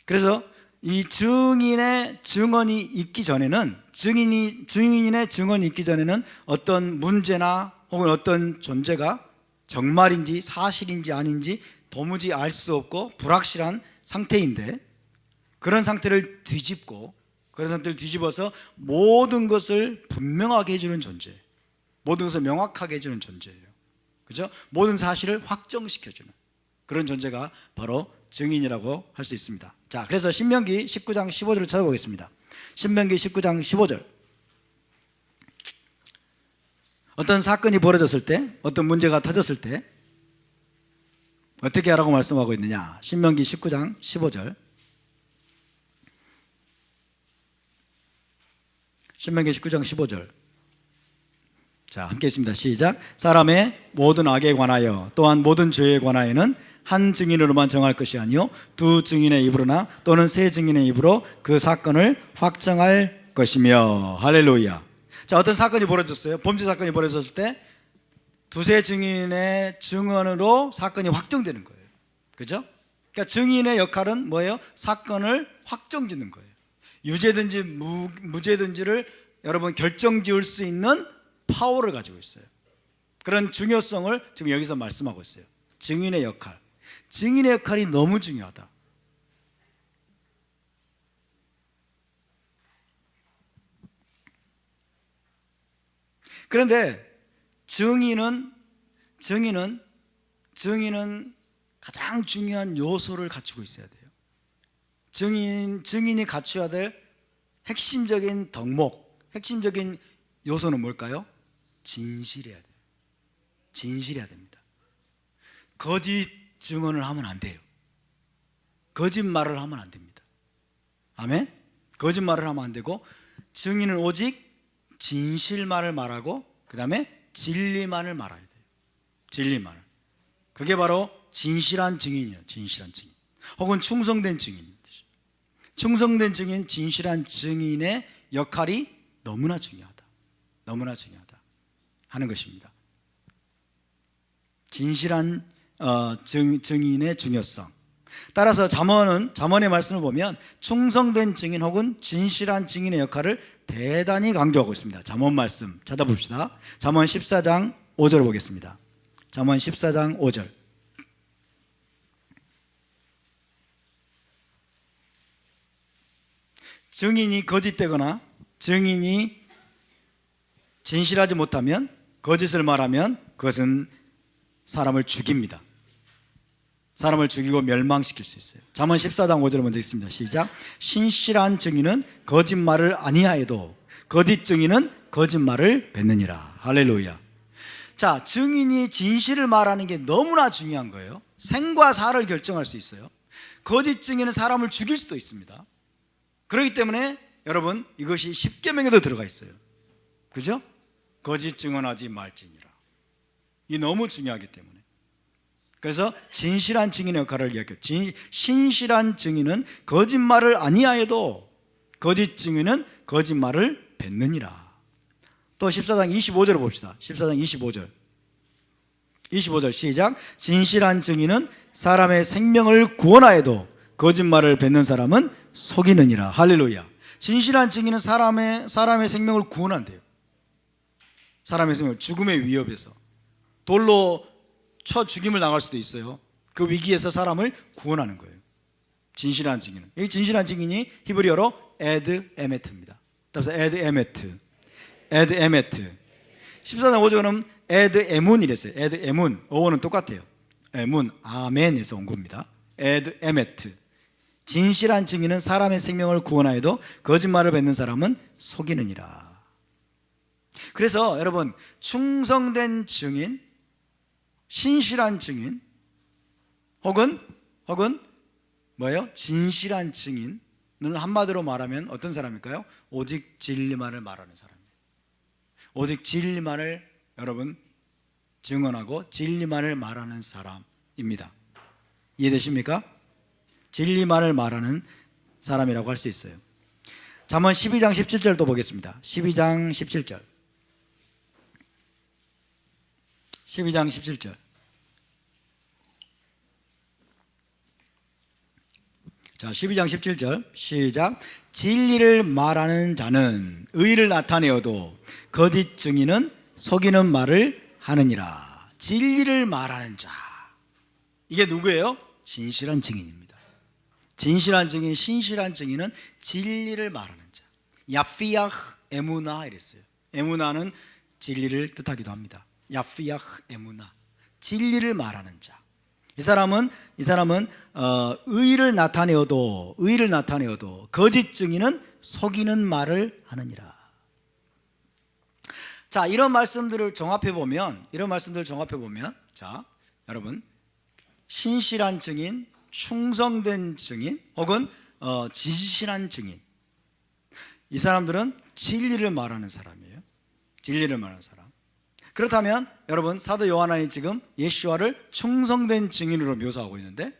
그래서 이 증인의 증언이 있기 전에는 증인의 증언이 있기 전에는 어떤 문제나 혹은 어떤 존재가 정말인지 사실인지 아닌지 도무지 알 수 없고 불확실한 상태인데 그런 상태를 뒤집어서 모든 것을 분명하게 해주는 존재, 모든 것을 명확하게 해주는 존재예요. 그죠? 모든 사실을 확정시켜주는 그런 존재가 바로 증인이라고 할 수 있습니다. 자, 그래서 신명기 19장 15절을 찾아보겠습니다. 신명기 19장 15절. 어떤 사건이 벌어졌을 때, 어떤 문제가 터졌을 때 어떻게 하라고 말씀하고 있느냐? 신명기 19장 15절. 신명기 19장 15절. 자, 함께 있습니다. 시작. 사람의 모든 악에 관하여 또한 모든 죄에 관하여는 한 증인으로만 정할 것이 아니요 두 증인의 입으로나 또는 세 증인의 입으로 그 사건을 확정할 것이며. 할렐루야. 자, 어떤 사건이 벌어졌어요. 범죄 사건이 벌어졌을 때 두세 증인의 증언으로 사건이 확정되는 거예요. 그죠? 그러니까 증인의 역할은 뭐예요? 사건을 확정짓는 거예요. 유죄든지 무죄든지를 여러분 결정지을 수 있는 파워를 가지고 있어요. 그런 중요성을 지금 여기서 말씀하고 있어요. 증인의 역할. 증인의 역할이 너무 중요하다. 그런데 증인은 가장 중요한 요소를 갖추고 있어야 돼요. 증인이 갖춰야 될 핵심적인 덕목, 핵심적인 요소는 뭘까요? 진실해야 돼요. 진실해야 됩니다. 거짓 증언을 하면 안 돼요. 거짓말을 하면 안 됩니다. 아멘? 거짓말을 하면 안 되고 증인은 오직 진실만을 말하고 그 다음에 진리만을 말해야 돼요. 진리만을. 그게 바로 진실한 증인이에요. 진실한 증인. 혹은 충성된 증인. 충성된 증인, 진실한 증인의 역할이 너무나 중요하다. 너무나 중요하다 하는 것입니다. 진실한 증인의 중요성. 따라서 잠언의 말씀을 보면 충성된 증인 혹은 진실한 증인의 역할을 대단히 강조하고 있습니다. 잠언 말씀 찾아봅시다. 잠언 14장 5절 보겠습니다. 잠언 14장 5절. 증인이 거짓되거나 증인이 진실하지 못하면, 거짓을 말하면 그것은 사람을 죽입니다. 사람을 죽이고 멸망시킬 수 있어요. 잠언 14장 5절 먼저 읽습니다. 시작. 신실한 증인은 거짓말을 아니하여도 거짓 증인은 거짓말을 뱉느니라. 할렐루야. 자, 증인이 진실을 말하는 게 너무나 중요한 거예요. 생과 사를 결정할 수 있어요. 거짓 증인은 사람을 죽일 수도 있습니다. 그렇기 때문에 여러분, 이것이 십계명에도 들어가 있어요. 그죠? 거짓 증언하지 말지니라. 이 너무 중요하기 때문에. 그래서 진실한 증인의 역할을 이야기해요. 신실한 증인은 거짓말을 아니하여도 거짓 증인은 거짓말을 뱉느니라. 또 14장 25절을 봅시다. 14장 25절 시작. 진실한 증인은 사람의 생명을 구원하여도 거짓말을 뱉는 사람은 속이느니라. 할렐루야. 진실한 증인은 사람의 생명을 구원한대요. 사람의 생명을 죽음의 위협에서, 돌로 쳐 죽임을 당할 수도 있어요. 그 위기에서 사람을 구원하는 거예요. 진실한 증인은. 이 진실한 증인이 히브리어로 에드 에메트입니다. 따라서 에드 에메트. 14장 5절은 에드 에문이랬어요. 에드 에문. 어원은 똑같아요. 에문, 아멘에서 온 겁니다. 에드 에메트. 진실한 증인은 사람의 생명을 구원하여도 거짓말을 뱉는 사람은 속이느니라. 그래서 여러분, 충성된 증인, 신실한 증인, 혹은 뭐예요? 진실한 증인은 한마디로 말하면 어떤 사람일까요? 오직 진리만을 말하는 사람이에요. 오직 진리만을 여러분 증언하고 진리만을 말하는 사람입니다. 이해되십니까? 진리만을 말하는 사람이라고 할 수 있어요. 잠언 12장 17절도 보겠습니다. 12장 17절. 12장 17절. 자, 12장 17절 시작. 진리를 말하는 자는 의를 나타내어도 거짓 증인은 속이는 말을 하느니라. 진리를 말하는 자, 이게 누구예요? 진실한 증인입니다. 진실한 증인, 신실한 증인은 진리를 말하는 자. 야피야흐 에무나 이랬어요. 에무나는 진리를 뜻하기도 합니다. 야피야흐 에무나, 진리를 말하는 자. 이 사람은 의를 나타내어도 거짓 증인은 속이는 말을 하느니라. 자, 이런 말씀들을 종합해 보면 자, 여러분, 신실한 증인, 충성된 증인, 혹은 진실한 증인, 이 사람들은 진리를 말하는 사람이에요. 진리를 말하는 사람. 그렇다면 여러분, 사도 요한이 지금 예수와를 충성된 증인으로 묘사하고 있는데,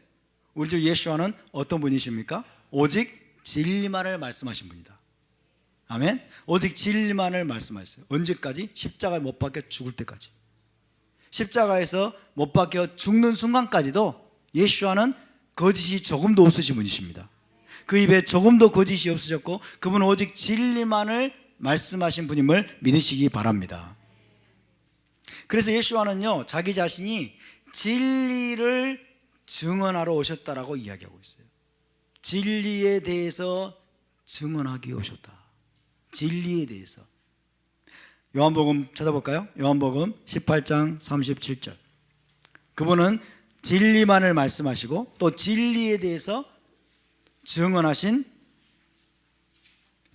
우리 주 예수와는 어떤 분이십니까? 오직 진리만을 말씀하신 분이다. 아멘. 오직 진리만을 말씀하셨어요. 언제까지? 십자가에 못 박혀 죽을 때까지. 십자가에서 못 박혀 죽는 순간까지도 예수와는 거짓이 조금도 없으신 분이십니다. 그 입에 조금도 거짓이 없으셨고, 그분은 오직 진리만을 말씀하신 분임을 믿으시기 바랍니다. 그래서 예수와는요, 자기 자신이 진리를 증언하러 오셨다라고 이야기하고 있어요. 진리에 대해서 증언하기 오셨다. 진리에 대해서. 요한복음 찾아볼까요? 요한복음 18장 37절. 그분은 진리만을 말씀하시고 또 진리에 대해서 증언하신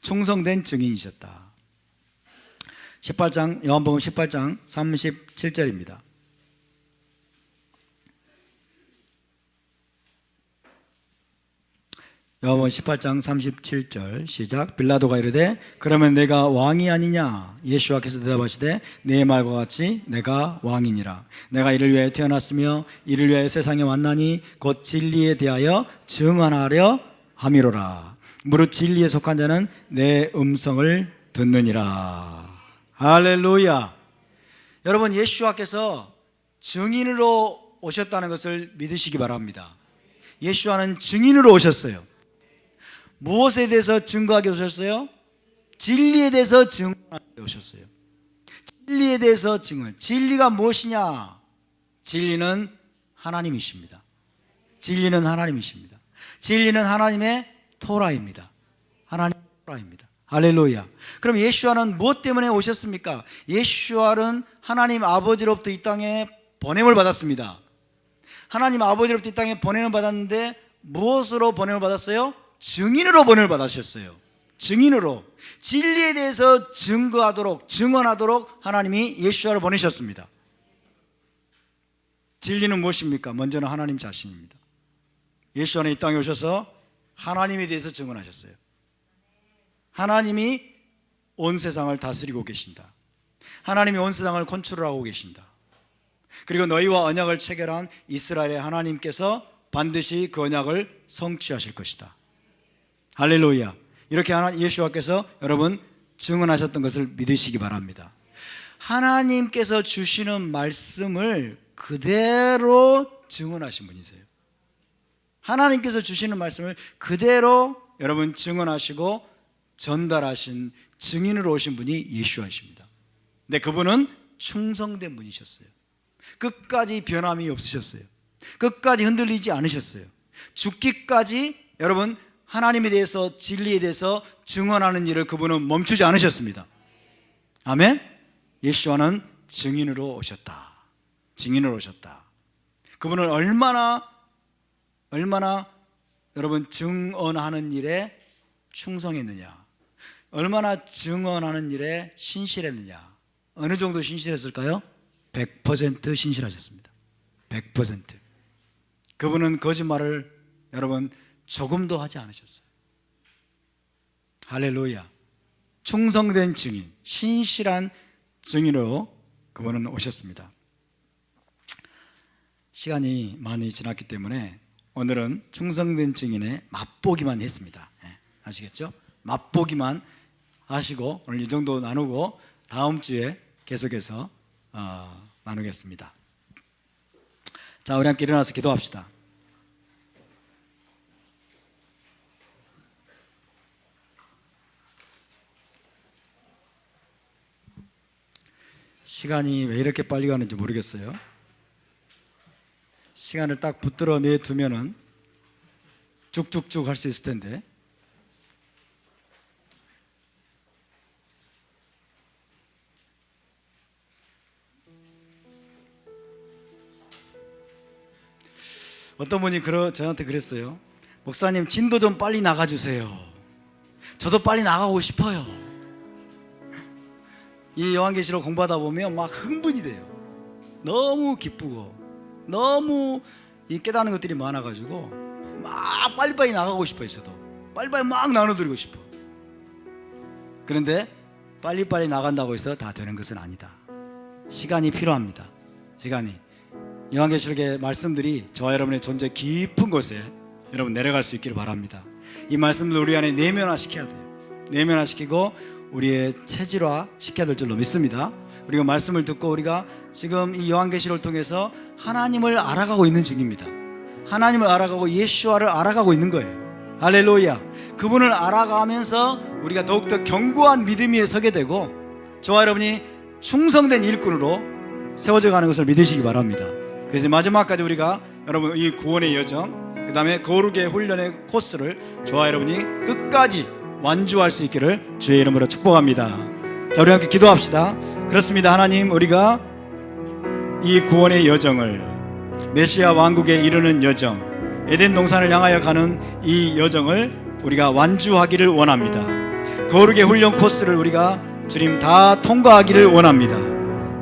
충성된 증인이셨다. 요한복음 18장 37절입니다. 요한복음 18장 37절 시작. 빌라도가 이르되 그러면 내가 왕이 아니냐? 예수와께서 대답하시되 내 말과 같이 내가 왕이니라. 내가 이를 위하여 태어났으며 이를 위하여 세상에 왔나니 곧 진리에 대하여 증언하려 함이로라. 무릇 진리에 속한 자는 내 음성을 듣느니라. 할렐루야. 여러분, 예수와께서 증인으로 오셨다는 것을 믿으시기 바랍니다. 예수와는 증인으로 오셨어요. 무엇에 대해서 증거하게 오셨어요? 진리에 대해서 증거하게 오셨어요. 진리에 대해서 증언. 진리가 무엇이냐? 진리는 하나님이십니다. 진리는 하나님이십니다. 진리는 하나님의 토라입니다. 하나님의 토라입니다. 할렐루야. 그럼 예수와는 무엇 때문에 오셨습니까? 예수와는 하나님 아버지로부터 이 땅에 보냄을 받았습니다. 하나님 아버지로부터 이 땅에 보냄을 받았는데 무엇으로 보냄을 받았어요? 증인으로 보냄을 받으셨어요. 증인으로 진리에 대해서 증언하도록 하나님이 예수와를 보내셨습니다. 진리는 무엇입니까? 먼저는 하나님 자신입니다. 예수와는 이 땅에 오셔서 하나님에 대해서 증언하셨어요. 하나님이 온 세상을 다스리고 계신다. 하나님이 온 세상을 컨트롤하고 계신다. 그리고 너희와 언약을 체결한 이스라엘의 하나님께서 반드시 그 언약을 성취하실 것이다. 할렐루야. 이렇게 예수와께서 여러분 증언하셨던 것을 믿으시기 바랍니다. 하나님께서 주시는 말씀을 그대로 증언하신 분이세요. 하나님께서 주시는 말씀을 그대로 여러분 증언하시고 전달하신 증인으로 오신 분이 예수와십니다. 근데 그분은 충성된 분이셨어요. 끝까지 변함이 없으셨어요. 끝까지 흔들리지 않으셨어요. 죽기까지 여러분 하나님에 대해서 진리에 대해서 증언하는 일을 그분은 멈추지 않으셨습니다. 아멘. 예수와는 증인으로 오셨다. 증인으로 오셨다. 그분은 얼마나 여러분, 증언하는 일에 충성했느냐? 얼마나 증언하는 일에 신실했느냐? 어느 정도 신실했을까요? 100% 신실하셨습니다. 100%. 그분은 거짓말을 여러분 조금도 하지 않으셨어요. 할렐루야. 충성된 증인, 신실한 증인으로 그분은 오셨습니다. 시간이 많이 지났기 때문에 오늘은 충성된 증인의 맛보기만 했습니다. 아시겠죠? 맛보기만 하시고 오늘 이 정도 나누고 다음 주에 계속해서 나누겠습니다. 자, 우리 함께 일어나서 기도합시다. 시간이 왜 이렇게 빨리 가는지 모르겠어요. 시간을 딱 붙들어 매두면은 쭉쭉쭉 할 수 있을 텐데. 어떤 분이 저한테 그랬어요. 목사님, 진도 좀 빨리 나가주세요. 저도 빨리 나가고 싶어요. 이 요한계시록 공부하다 보면 막 흥분이 돼요. 너무 기쁘고 너무 이 깨닫는 것들이 많아가지고 막 빨리빨리 나가고 싶어요. 저도 빨리빨리 막 나눠드리고 싶어. 그런데 빨리빨리 나간다고 해서 다 되는 것은 아니다. 시간이 필요합니다. 시간이. 요한계시록의 말씀들이 저와 여러분의 존재 깊은 곳에 여러분 내려갈 수 있기를 바랍니다. 이 말씀들 우리 안에 내면화시켜야 돼요. 내면화시키고 우리의 체질화 시켜야 될 줄로 믿습니다. 우리가 말씀을 듣고 우리가 지금 이 요한계시록을 통해서 하나님을 알아가고 있는 중입니다. 하나님을 알아가고 예수와를 알아가고 있는 거예요. 할렐루야. 그분을 알아가면서 우리가 더욱더 견고한 믿음 위에 서게 되고 저와 여러분이 충성된 일꾼으로 세워져 가는 것을 믿으시기 바랍니다. 그래서 마지막까지 우리가 여러분 이 구원의 여정, 그 다음에 거룩의 훈련의 코스를 저와 여러분이 끝까지 완주할 수 있기를 주의 이름으로 축복합니다. 자, 우리 함께 기도합시다. 그렇습니다. 하나님, 우리가 이 구원의 여정을, 메시아 왕국에 이르는 여정, 에덴 동산을 향하여 가는 이 여정을 우리가 완주하기를 원합니다. 거룩의 훈련 코스를 우리가 주님 다 통과하기를 원합니다.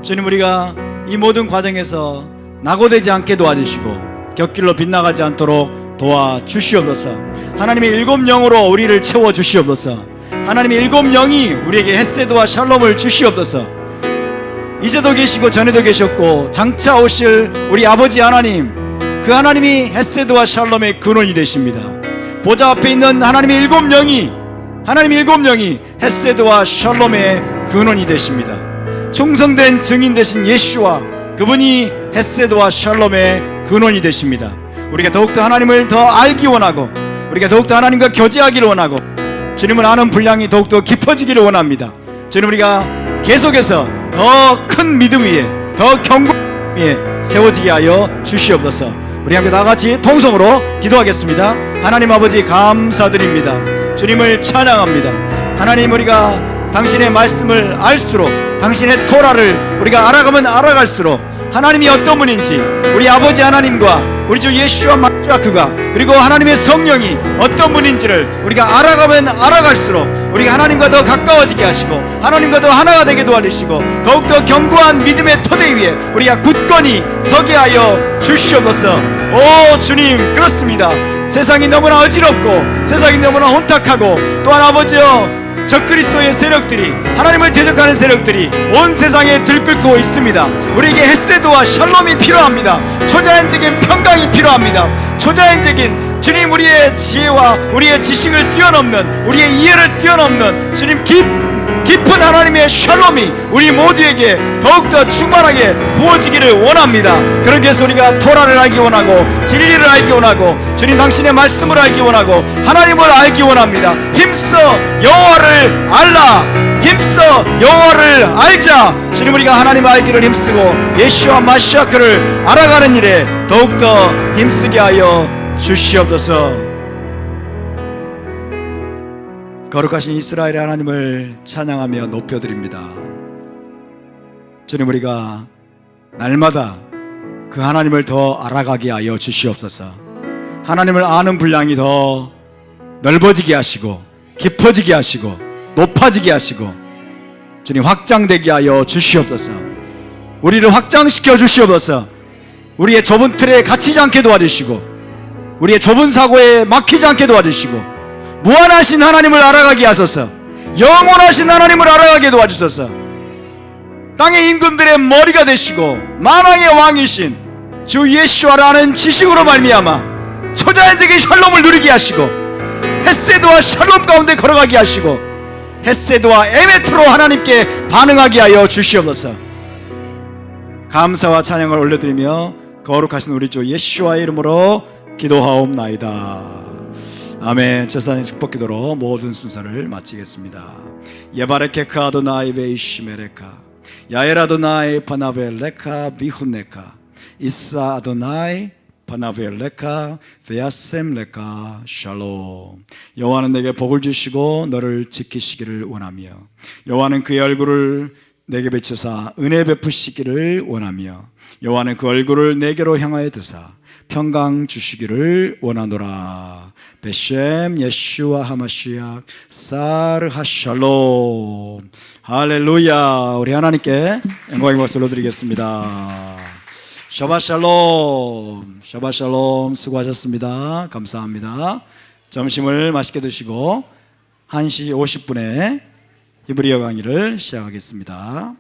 주님, 우리가 이 모든 과정에서 낙오되지 않게 도와주시고 곁길로 빗나가지 않도록 도와주시옵소서. 하나님의 일곱 영으로 우리를 채워주시옵소서. 하나님의 일곱 영이 우리에게 헷세드와 샬롬을 주시옵소서. 이제도 계시고 전에도 계셨고 장차 오실 우리 아버지 하나님, 그 하나님이 헷세드와 샬롬의 근원이 되십니다. 보좌 앞에 있는 하나님의 일곱 영이 헷세드와 샬롬의 근원이 되십니다. 충성된 증인 되신 예수와 그분이 헷세드와 샬롬의 근원이 되십니다. 우리가 더욱더 하나님을 더 알기 원하고 우리가 더욱더 하나님과 교제하기를 원하고 주님을 아는 분량이 더욱더 깊어지기를 원합니다. 주님, 우리가 계속해서 더 큰 믿음 위에, 더 견고 위에 세워지게 하여 주시옵소서. 우리 함께 다같이 통성으로 기도하겠습니다. 하나님 아버지, 감사드립니다. 주님을 찬양합니다. 하나님, 우리가 당신의 말씀을 알수록, 당신의 토라를 우리가 알아가면 알아갈수록 하나님이 어떤 분인지, 우리 아버지 하나님과 우리 주 예수와 마시아크가, 그리고 하나님의 성령이 어떤 분인지를 우리가 알아가면 알아갈수록 우리가 하나님과 더 가까워지게 하시고 하나님과 더 하나가 되게 도와주시고 더욱더 견고한 믿음의 토대 위에 우리가 굳건히 서게 하여 주시옵소서. 오 주님, 그렇습니다. 세상이 너무나 어지럽고 세상이 너무나 혼탁하고 또한 아버지여, 적그리스도의 세력들이, 하나님을 대적하는 세력들이 온 세상에 들끓고 있습니다. 우리에게 헷세드와 샬롬이 필요합니다. 초자연적인 평강이 필요합니다. 초자연적인 주님, 우리의 지혜와 우리의 지식을 뛰어넘는, 우리의 이해를 뛰어넘는 주님 깊은 하나님의 샬롬이 우리 모두에게 더욱더 충만하게 부어지기를 원합니다. 그러기 위해서 우리가 토라를 알기 원하고 진리를 알기 원하고 주님 당신의 말씀을 알기 원하고 하나님을 알기 원합니다. 힘써 여호와를 알라. 힘써 여호와를 알자. 주님, 우리가 하나님을 알기를 힘쓰고 예수와 마시아크를 알아가는 일에 더욱더 힘쓰게 하여 주시옵소서. 거룩하신 이스라엘의 하나님을 찬양하며 높여드립니다. 주님, 우리가 날마다 그 하나님을 더 알아가게 하여 주시옵소서. 하나님을 아는 분량이 더 넓어지게 하시고 깊어지게 하시고 높아지게 하시고 주님 확장되게 하여 주시옵소서. 우리를 확장시켜 주시옵소서. 우리의 좁은 틀에 갇히지 않게 도와주시고 우리의 좁은 사고에 막히지 않게 도와주시고 무한하신 하나님을 알아가게 하소서. 영원하신 하나님을 알아가게 도와주소서. 땅의 임금들의 머리가 되시고 만왕의 왕이신 주 예수와라는 지식으로 말미암아 초자연적인 샬롬을 누리게 하시고 헤세드와 샬롬 가운데 걸어가게 하시고 헤세드와 에메트로 하나님께 반응하게 하여 주시옵소서. 감사와 찬양을 올려드리며 거룩하신 우리 주 예수와의 이름으로 기도하옵나이다. 아멘. 제사장의 축복기도로 모든 순서를 마치겠습니다. 예바레케크 아도나이 베이시메레카 야엘 아도나이 파나벨레카 비훈레카 이사 아도나이 파나벨레카 베야셈레카 샬롬. 여호와는 내게 복을 주시고 너를 지키시기를 원하며 여호와는 그의 얼굴을 내게 비추사 은혜 베푸시기를 원하며 여호와는 그 얼굴을 내게로 향하여 드사 평강 주시기를 원하노라. 베셈 예슈와 하마시약 사르하 샬롬. 할렐루야. 우리 하나님께 영광의 박수를 드리겠습니다. 샤바 샬롬. 샤바 샬롬. 수고하셨습니다. 감사합니다. 점심을 맛있게 드시고 1시 50분에 히브리어 강의를 시작하겠습니다.